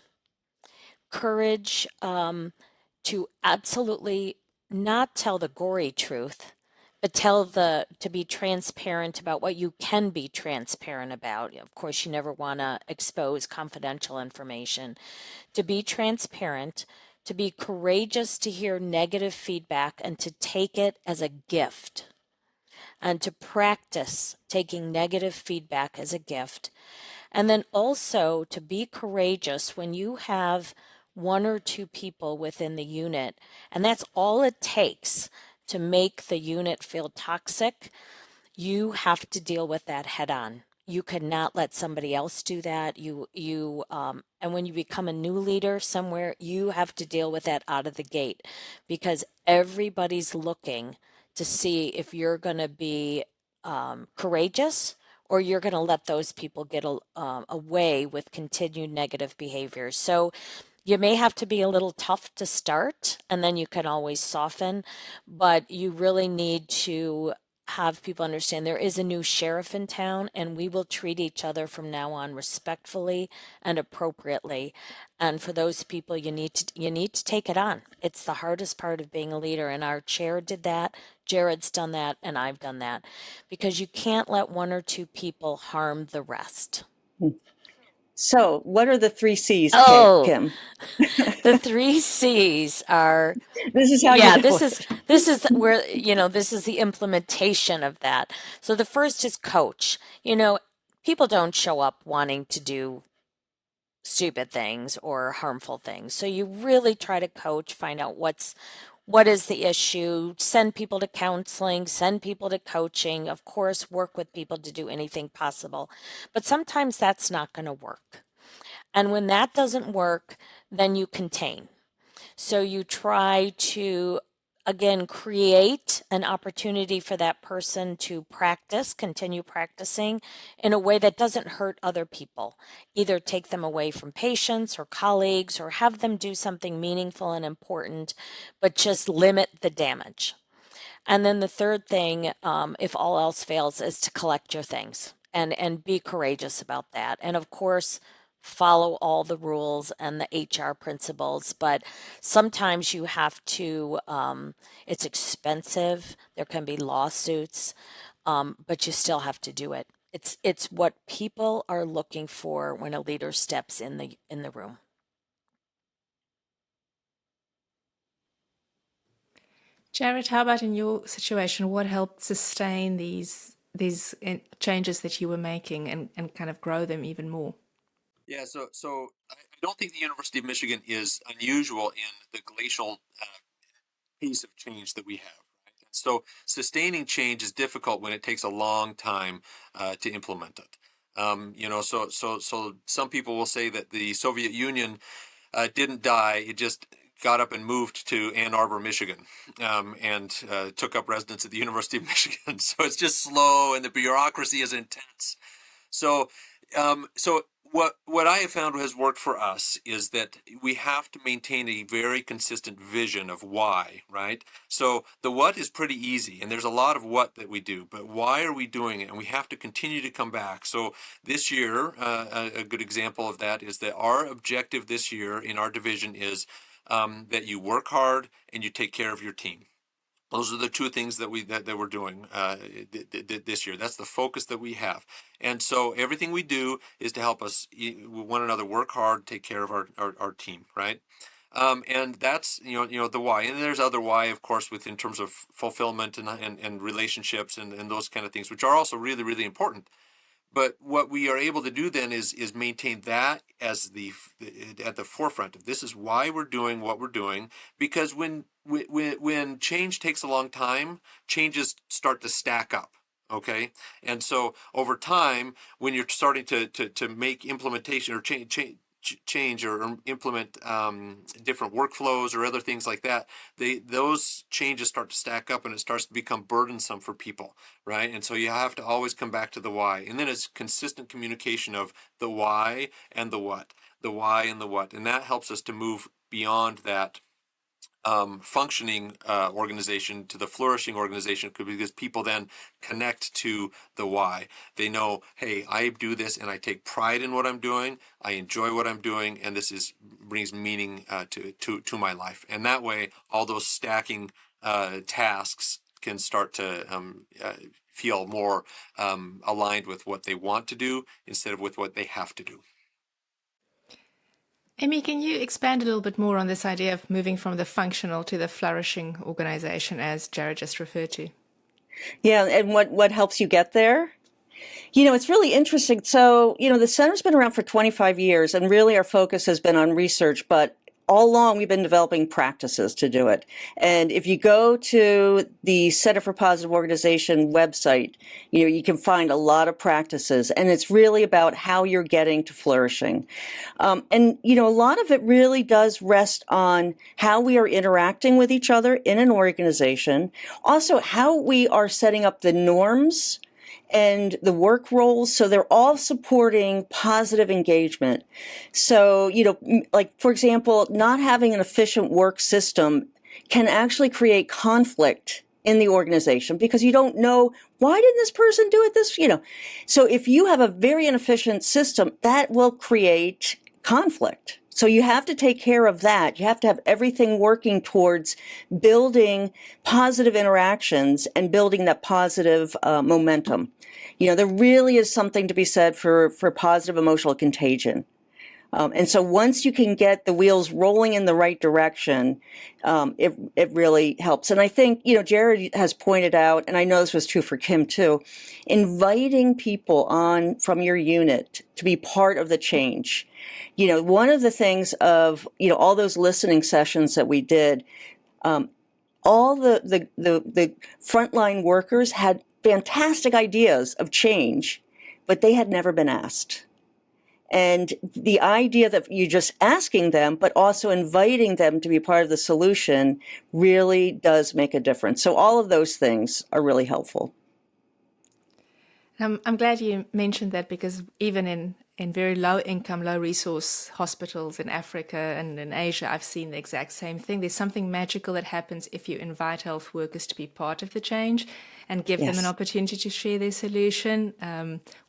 Courage to absolutely not tell the gory truth, but to be transparent about what you can be transparent about. Of course, you never want to expose confidential information. To be transparent, to be courageous to hear negative feedback and to take it as a gift, and to practice taking negative feedback as a gift. And then also to be courageous when you have one or two people within the unit, and that's all it takes to make the unit feel toxic. You have to deal with that head on. You cannot let somebody else do that. And when you become a new leader somewhere, you have to deal with that out of the gate, because everybody's looking to see if you're going to be courageous, or you're going to let those people get away with continued negative behaviors. So you may have to be a little tough to start, and then you can always soften, but you really need to have people understand there is a new sheriff in town, and we will treat each other from now on respectfully and appropriately. And for those people, you need to take it on. It's the hardest part of being a leader, and our chair did that. Jared's done that, and I've done that, because you can't let one or two people harm the rest. So, what are the 3 C's, Kim? The 3 C's are. This is how you do this is where, this is the implementation of that. So the first is coach. People don't show up wanting to do stupid things or harmful things. So you really try to coach, find out what is the issue, send people to counseling, send people to coaching, of course, work with people to do anything possible. But sometimes that's not going to work. And when that doesn't work, then you contain. So you try to, again, create an opportunity for that person to continue practicing in a way that doesn't hurt other people. Either take them away from patients or colleagues, or have them do something meaningful and important, but just limit the damage. And then the third thing, if all else fails, is to collect your things and be courageous about that. And of course, follow all the rules and the HR principles, but sometimes you have to, it's expensive. There can be lawsuits, but you still have to do it. It's what people are looking for when a leader steps in the room. Jared, how about in your situation? What helped sustain these changes that you were making and kind of grow them even more? Yeah, so I don't think the University of Michigan is unusual in the glacial pace of change that we have. Right? So sustaining change is difficult when it takes a long time to implement it. So some people will say that the Soviet Union didn't die; it just got up and moved to Ann Arbor, Michigan, and took up residence at the University of Michigan. So it's just slow, and the bureaucracy is intense. So, so what I have found has worked for us is that we have to maintain a very consistent vision of why, right? So the what is pretty easy, and there's a lot of what that we do, but why are we doing it? And we have to continue to come back. So this year, a good example of that is that our objective this year in our division is that you work hard and you take care of your team. Those are the 2 things that we're doing this year. That's the focus that we have, and so everything we do is to help us one another work hard, take care of our team, right? And that's the why. And there's other why, of course, in terms of fulfillment and relationships and those kind of things, which are also really, really important. But what we are able to do then is maintain that as at the forefront of this is why we're doing what we're doing, because when change takes a long time, changes start to stack up. Okay, and so over time, when you're starting to make implementation or change change or implement different workflows or other things like that, those changes start to stack up and it starts to become burdensome for people, right? And so you have to always come back to the why. And then it's consistent communication of the why and the what, the why and the what. And that helps us to move beyond that functioning organization to the flourishing organization, because people then connect to the why. They know, hey, I do this and I take pride in what I'm doing. I enjoy what I'm doing, and this brings meaning to my life. And that way, all those stacking tasks can start to feel more aligned with what they want to do instead of with what they have to do. Amy, can you expand a little bit more on this idea of moving from the functional to the flourishing organization, as Jared just referred to? Yeah, and what helps you get there? It's really interesting. So, the center's been around for 25 years, and really our focus has been on research, but all along we've been developing practices to do it. And if you go to the Center for Positive Organization website, you can find a lot of practices, and it's really about how you're getting to flourishing. And a lot of it really does rest on how we are interacting with each other in an organization, also how we are setting up the norms and the work roles, so they're all supporting positive engagement. So, like, for example, not having an efficient work system can actually create conflict in the organization because you don't know, why didn't this person do it this. So if you have a very inefficient system, that will create conflict. So you have to take care of that. You have to have everything working towards building positive interactions and building that positive momentum. There really is something to be said for positive emotional contagion. And so once you can get the wheels rolling in the right direction, it really helps. And I think, Jared has pointed out, and I know this was true for Kim too, inviting people on from your unit to be part of the change. One of the things of, all those listening sessions that we did, all the frontline workers had fantastic ideas of change, but they had never been asked. And the idea that you're just asking them, but also inviting them to be part of the solution really does make a difference. So all of those things are really helpful. I'm glad you mentioned that, because even in very low income, low resource hospitals in Africa and in Asia, I've seen the exact same thing. There's something magical that happens if you invite health workers to be part of the change and give them an opportunity to share their solution.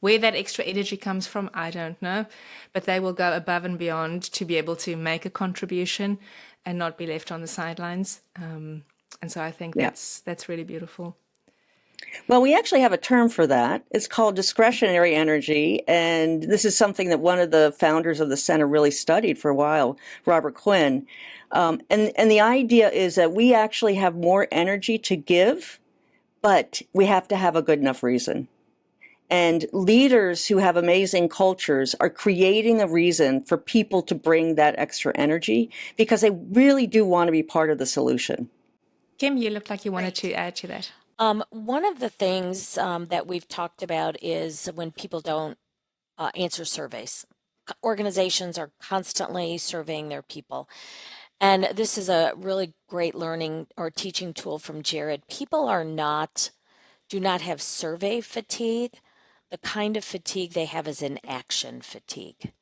Where that extra energy comes from, I don't know, but they will go above and beyond to be able to make a contribution and not be left on the sidelines. And so I think that's really beautiful. Well, we actually have a term for that. It's called discretionary energy. And this is something that one of the founders of the center really studied for a while, Robert Quinn. And the idea is that we actually have more energy to give, but we have to have a good enough reason. And leaders who have amazing cultures are creating a reason for people to bring that extra energy because they really do want to be part of the solution. Kim, you look like you wanted to add to that. One of the things that we've talked about is when people don't answer surveys. Organizations are constantly surveying their people. And this is a really great learning or teaching tool from Jared. People do not have survey fatigue. The kind of fatigue they have is inaction fatigue.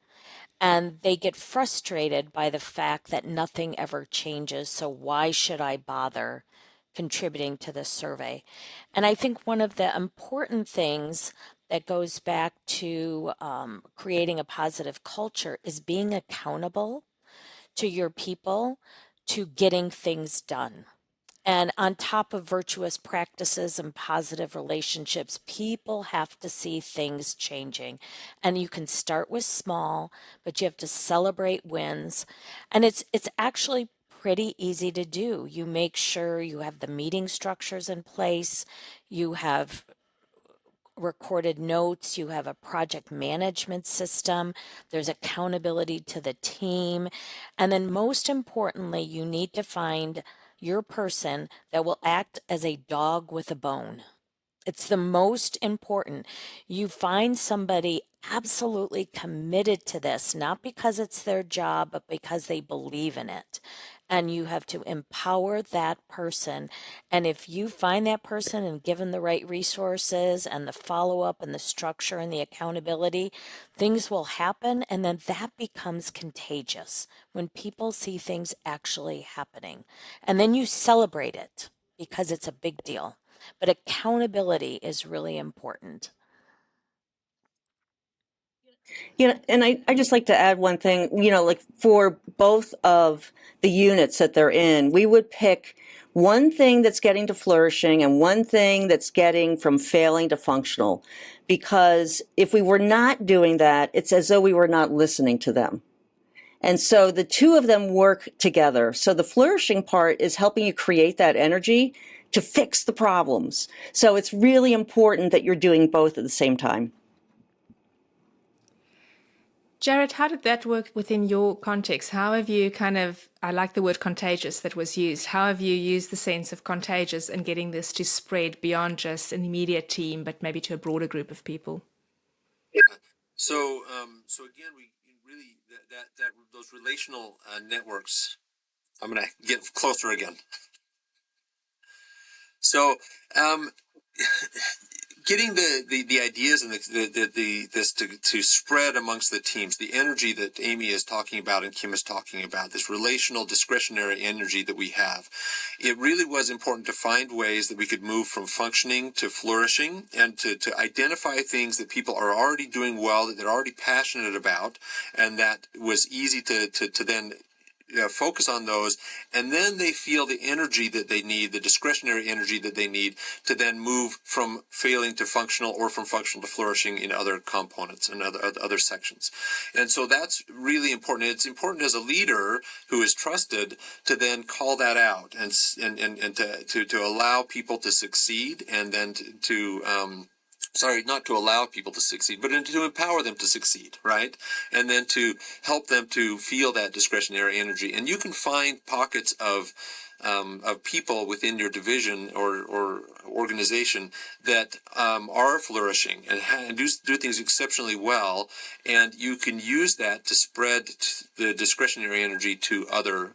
And they get frustrated by the fact that nothing ever changes. So why should I bother contributing to this survey? And I think one of the important things that goes back to creating a positive culture is being accountable to your people, to getting things done. And on top of virtuous practices and positive relationships, people have to see things changing. And you can start with small, but you have to celebrate wins. And it's actually pretty easy to do. You make sure you have the meeting structures in place, you have recorded notes, you have a project management system, there's accountability to the team, and then most importantly, you need to find your person that will act as a dog with a bone. It's the most important. You find somebody absolutely committed to this, not because it's their job, but because they believe in it. And you have to empower that person. And if you find that person and give them the right resources and the follow up and the structure and the accountability, things will happen. And then that becomes contagious when people see things actually happening. And then you celebrate it because it's a big deal. But accountability is really important. And I just like to add one thing, like for both of the units that they're in, we would pick one thing that's getting to flourishing and one thing that's getting from failing to functional. Because if we were not doing that, it's as though we were not listening to them. And so the two of them work together. So the flourishing part is helping you create that energy to fix the problems. So it's really important that you're doing both at the same time. Jared, how did that work within your context? How have you I like the word contagious that was used. How have you used the sense of contagious and getting this to spread beyond just an immediate team, but maybe to a broader group of people? Yeah. So again, we really that those relational networks. I'm going to get closer again. So, getting the ideas and this to spread amongst the teams, the energy that Amy is talking about and Kim is talking about, this relational discretionary energy that we have, it really was important to find ways that we could move from functioning to flourishing and to identify things that people are already doing well, that they're already passionate about, and that was easy to then focus on those, and then they feel the energy that they need, the discretionary energy that they need to then move from failing to functional or from functional to flourishing in other components and other sections. And so that's really important. It's important as a leader who is trusted to then call that out and to allow people to succeed, and then not to allow people to succeed, but to empower them to succeed, right? And then to help them to feel that discretionary energy. And you can find pockets of people within your division or organization that are flourishing and do things exceptionally well, and you can use that to spread the discretionary energy to other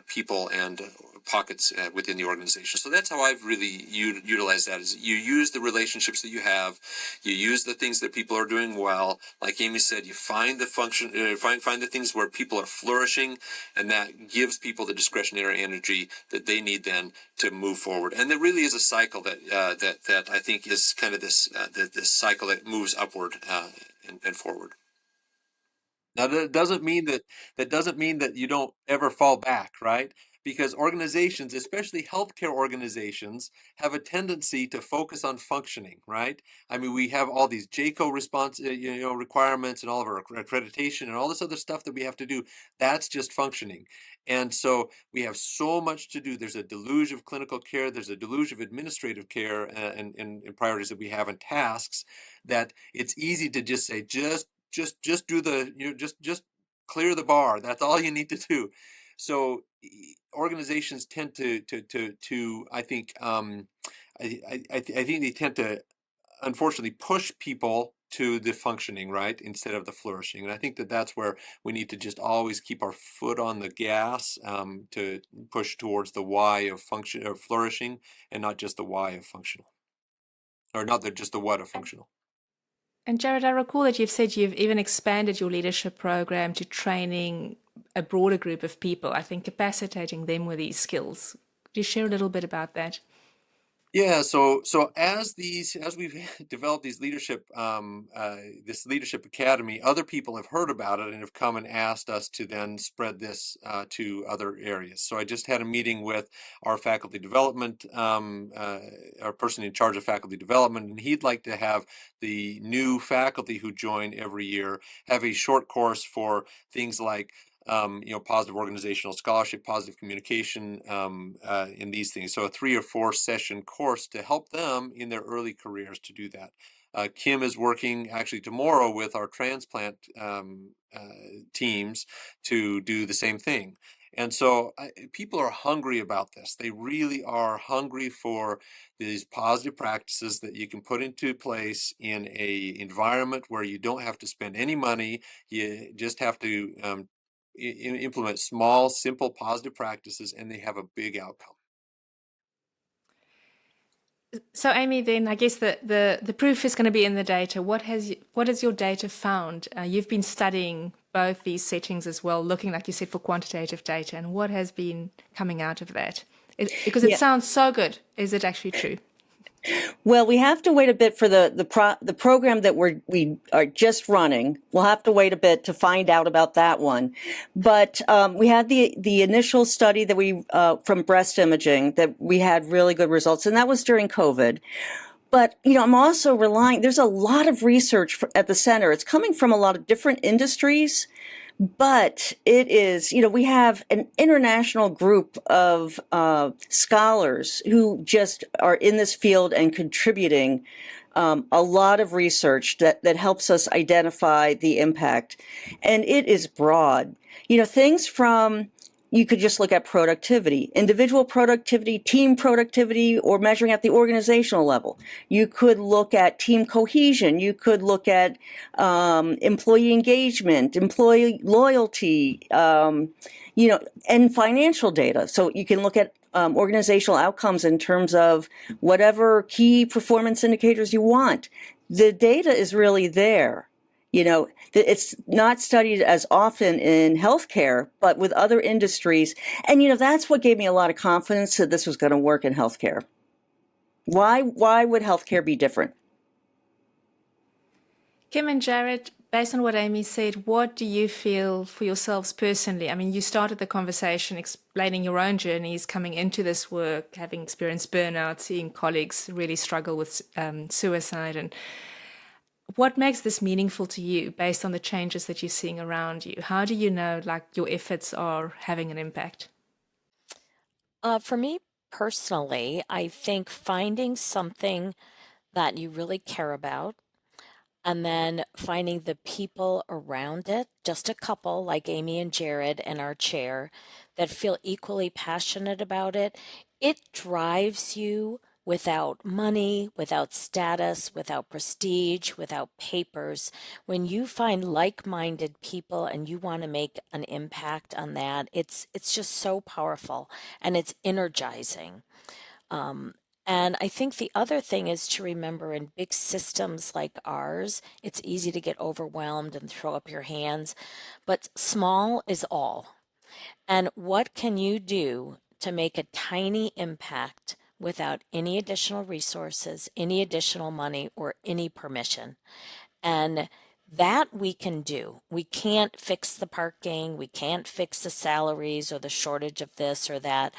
people and pockets within the organization. So that's how I've really utilized that. Is you use the relationships that you have, you use the things that people are doing well. Like Amy said, you find the function, find the things where people are flourishing, and that gives people the discretionary energy that they need then to move forward. And there really is a cycle that that I think is kind of this cycle that moves upward and forward. Now, that doesn't mean that you don't ever fall back, right? Because organizations, especially healthcare organizations, have a tendency to focus on functioning, right? I mean, we have all these JCO requirements and all of our accreditation and all this other stuff that we have to do. That's just functioning. And so we have so much to do. There's a deluge of clinical care. There's a deluge of administrative care and priorities that we have and tasks, that it's easy to just say, just do just clear the bar. That's all you need to do. So organizations tend to I think I think they tend to unfortunately push people to the functioning, right, instead of the flourishing. And I think that that's where we need to just always keep our foot on the gas, to push towards the why of function or flourishing, and not just the why of functional, or not just the what of functional. And Jared, I recall that you've said you've even expanded your leadership program to training a broader group of people, I think capacitating them with these skills. Could you share a little bit about that? Yeah, so as we've developed these leadership this leadership academy, other people have heard about it and have come and asked us to then spread this to other areas. So I just had a meeting with our faculty development, our person in charge of faculty development, and he'd like to have the new faculty who join every year have a short course for things like positive organizational scholarship, positive communication, in these things. So a 3 or 4 session course to help them in their early careers to do that. Kim is working actually tomorrow with our transplant teams to do the same thing. And so people are hungry about this. They really are hungry for these positive practices that you can put into place in a environment where you don't have to spend any money. You just have to implement small, simple, positive practices, and they have a big outcome. So, Amy, then I guess the proof is going to be in the data. What has your data found? You've been studying both these settings as well, looking, like you said, for quantitative data, and what has been coming out of that? Because it sounds so good. Is it actually true? Well, we have to wait a bit for the program that we are just running. We'll have to wait a bit to find out about that one. But we had the initial study that we from breast imaging that we had really good results, and that was during COVID. But, I'm also relying, there's a lot of research at the center. It's coming from a lot of different industries, but it is, we have an international group of scholars who just are in this field and contributing a lot of research that helps us identify the impact. And it is broad. Things from, you could just look at productivity, individual productivity, team productivity, or measuring at the organizational level. You could look at team cohesion. You could look at employee engagement, employee loyalty, and financial data. So you can look at organizational outcomes in terms of whatever key performance indicators you want. The data is really there. It's not studied as often in healthcare, but with other industries. And, that's what gave me a lot of confidence that this was going to work in healthcare. Why would healthcare be different? Kim and Jared, based on what Amy said, what do you feel for yourselves personally? I mean, you started the conversation explaining your own journeys coming into this work, having experienced burnout, seeing colleagues really struggle with suicide. And what makes this meaningful to you based on the changes that you're seeing around you? How do you know, your efforts are having an impact? For me personally, I think finding something that you really care about and then finding the people around it, just a couple like Amy and Jared in our chair that feel equally passionate about it, it drives you without money, without status, without prestige, without papers. When you find like-minded people and you want to make an impact on that, it's just so powerful and it's energizing. And I think the other thing is to remember in big systems like ours, it's easy to get overwhelmed and throw up your hands, but small is all. And what can you do to make a tiny impact without any additional resources, any additional money, or any permission? And that we can do. We can't fix the parking, we can't fix the salaries or the shortage of this or that.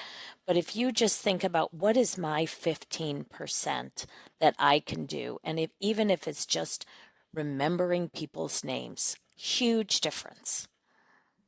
But if you just think about what is my 15% that I can do, and even if it's just remembering people's names, huge difference.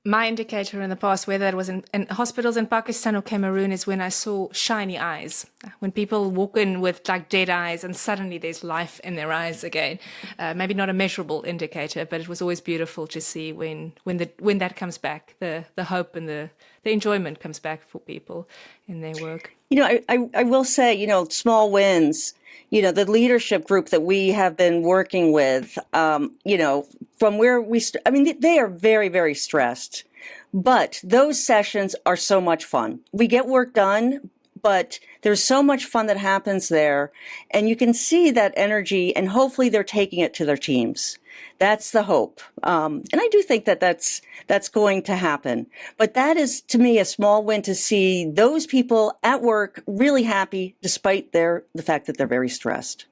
My indicator in the past, whether it was in hospitals in Pakistan or Cameroon, is when I saw shiny eyes. When people walk in with dead eyes and suddenly there's life in their eyes again. Maybe not a measurable indicator, but it was always beautiful to see when that comes back, the hope and the enjoyment comes back for people in their work. I will say, small wins. The leadership group that we have been working with, from where they are very, very stressed, but those sessions are so much fun. We get work done, but there's so much fun that happens there, and you can see that energy, and hopefully they're taking it to their teams. That's the hope. And I do think that that's going to happen. But that is, to me, a small win to see those people at work really happy despite the fact that they're very stressed.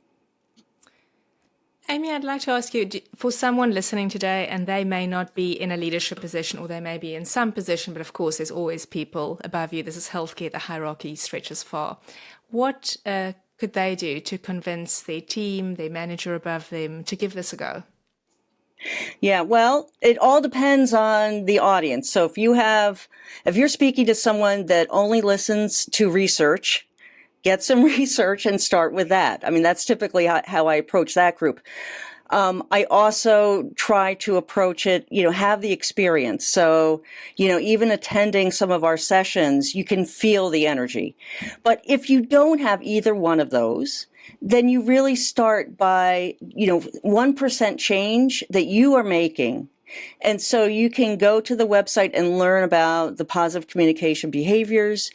Amy, I'd like to ask you, for someone listening today, and they may not be in a leadership position, or they may be in some position, but of course there's always people above you. This is healthcare, the hierarchy stretches far. What could they do to convince their team, their manager above them, to give this a go? Yeah, well, it all depends on the audience. So if you're speaking to someone that only listens to research, get some research and start with that. I mean, that's typically how I approach that group. I also try to approach it, have the experience. So, even attending some of our sessions, you can feel the energy. But if you don't have either one of those, then you really start by, 1% change that you are making. And so you can go to the website and learn about the positive communication behaviors.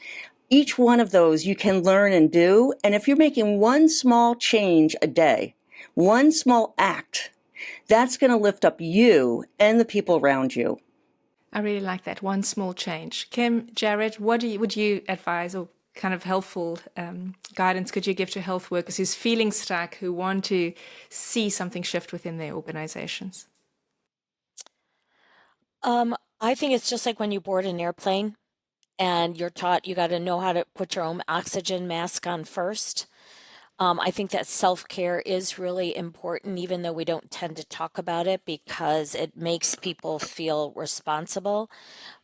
Each one of those you can learn and do. And if you're making one small change a day, one small act, that's going to lift up you and the people around you. I really like that. One small change. Kim, Jared, what would you advise, or kind of helpful guidance could you give to health workers who's feeling stuck, who want to see something shift within their organizations? I think it's just like when you board an airplane and you're taught you got to know how to put your own oxygen mask on first. I think that self-care is really important, even though we don't tend to talk about it because it makes people feel responsible.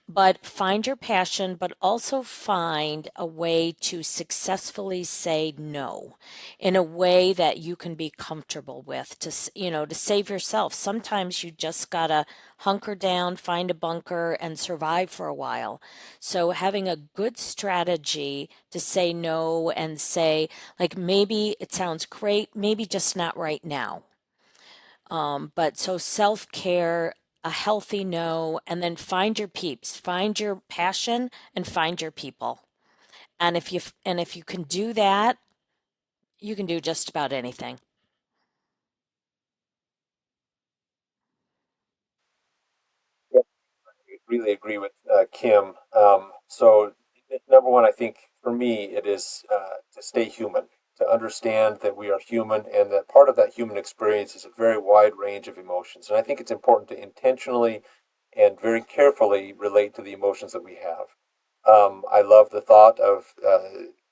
But find your passion, but also find a way to successfully say no in a way that you can be comfortable with to save yourself. Sometimes you just gotta hunker down, find a bunker, and survive for a while. So having a good strategy to say no and say, like, maybe it sounds great, maybe just not right now. But so self-care, a healthy no, and then find your peeps, find your passion, and find your people. And if you can do that, you can do just about anything. Yep, I really agree with Kim. So, number one, I think for me, it is to stay human, to understand that we are human and that part of that human experience is a very wide range of emotions. And I think it's important to intentionally and very carefully relate to the emotions that we have. I love the thought of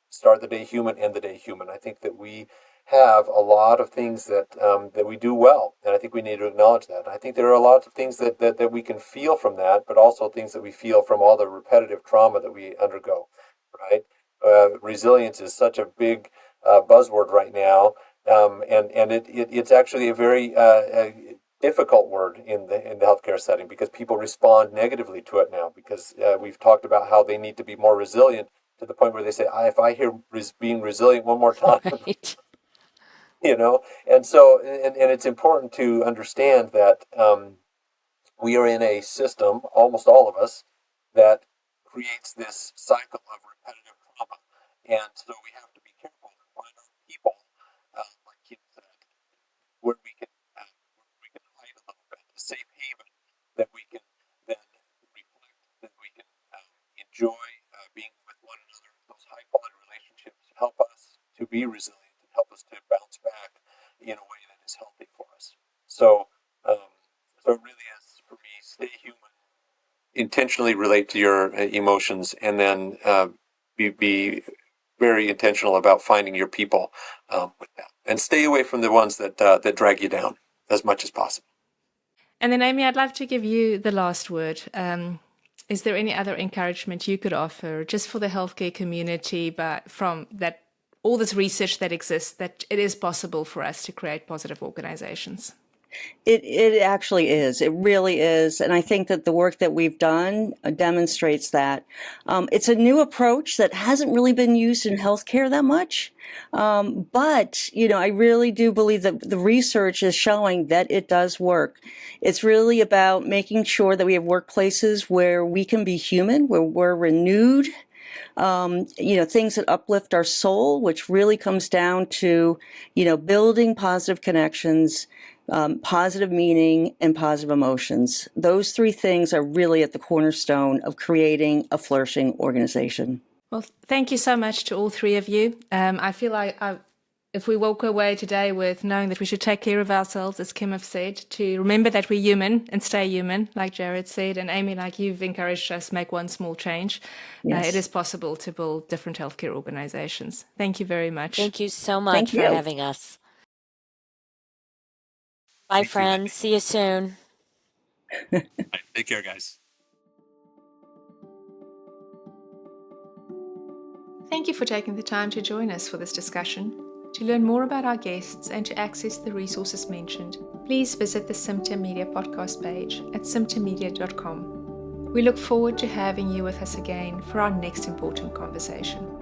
start the day human, end the day human. I think that we have a lot of things that we do well, and I think we need to acknowledge that. I think there are a lot of things that we can feel from that, but also things that we feel from all the repetitive trauma that we undergo. Right? Resilience is such a big buzzword right now, and it's actually a very difficult word in the healthcare setting because people respond negatively to it now because we've talked about how they need to be more resilient to the point where they say, if I hear being resilient one more time, Right. and so and it's important to understand that we are in a system, almost all of us, that creates this cycle of repetitive trauma, and so we have to be careful to find our people, like Kim said, where we can hide a little bit, a safe haven that we can then reflect, that we can enjoy being with one another. Those high quality relationships help us to be resilient and help us to bounce back in a way that is healthy for us. So, so it really is for me, stay human, intentionally relate to your emotions, and then be very intentional about finding your people with that, and stay away from the ones that drag you down as much as possible. And then, Amy, I'd love to give you the last word. Is there any other encouragement you could offer just for the healthcare community, but from that, all this research that exists, that it is possible for us to create positive organizations? It actually is. It really is. And I think that the work that we've done demonstrates that. It's a new approach that hasn't really been used in healthcare that much. But, I really do believe that the research is showing that it does work. It's really about making sure that we have workplaces where we can be human, where we're renewed, things that uplift our soul, which really comes down to, building positive connections, positive meaning, and positive emotions. Those three things are really at the cornerstone of creating a flourishing organization. Well, thank you so much to all three of you. I feel like if we walk away today with knowing that we should take care of ourselves, as Kim have said, to remember that we're human and stay human, like Jared said, and Amy, like you've encouraged us, make one small change. Yes. It is possible to build different healthcare organizations. Thank you very much. Thank you so much for having us. Bye, friends. See you soon. Take care, guys. Thank you for taking the time to join us for this discussion. To learn more about our guests and to access the resources mentioned, please visit the Symptom Media Podcast page at symptommedia.com. We look forward to having you with us again for our next important conversation.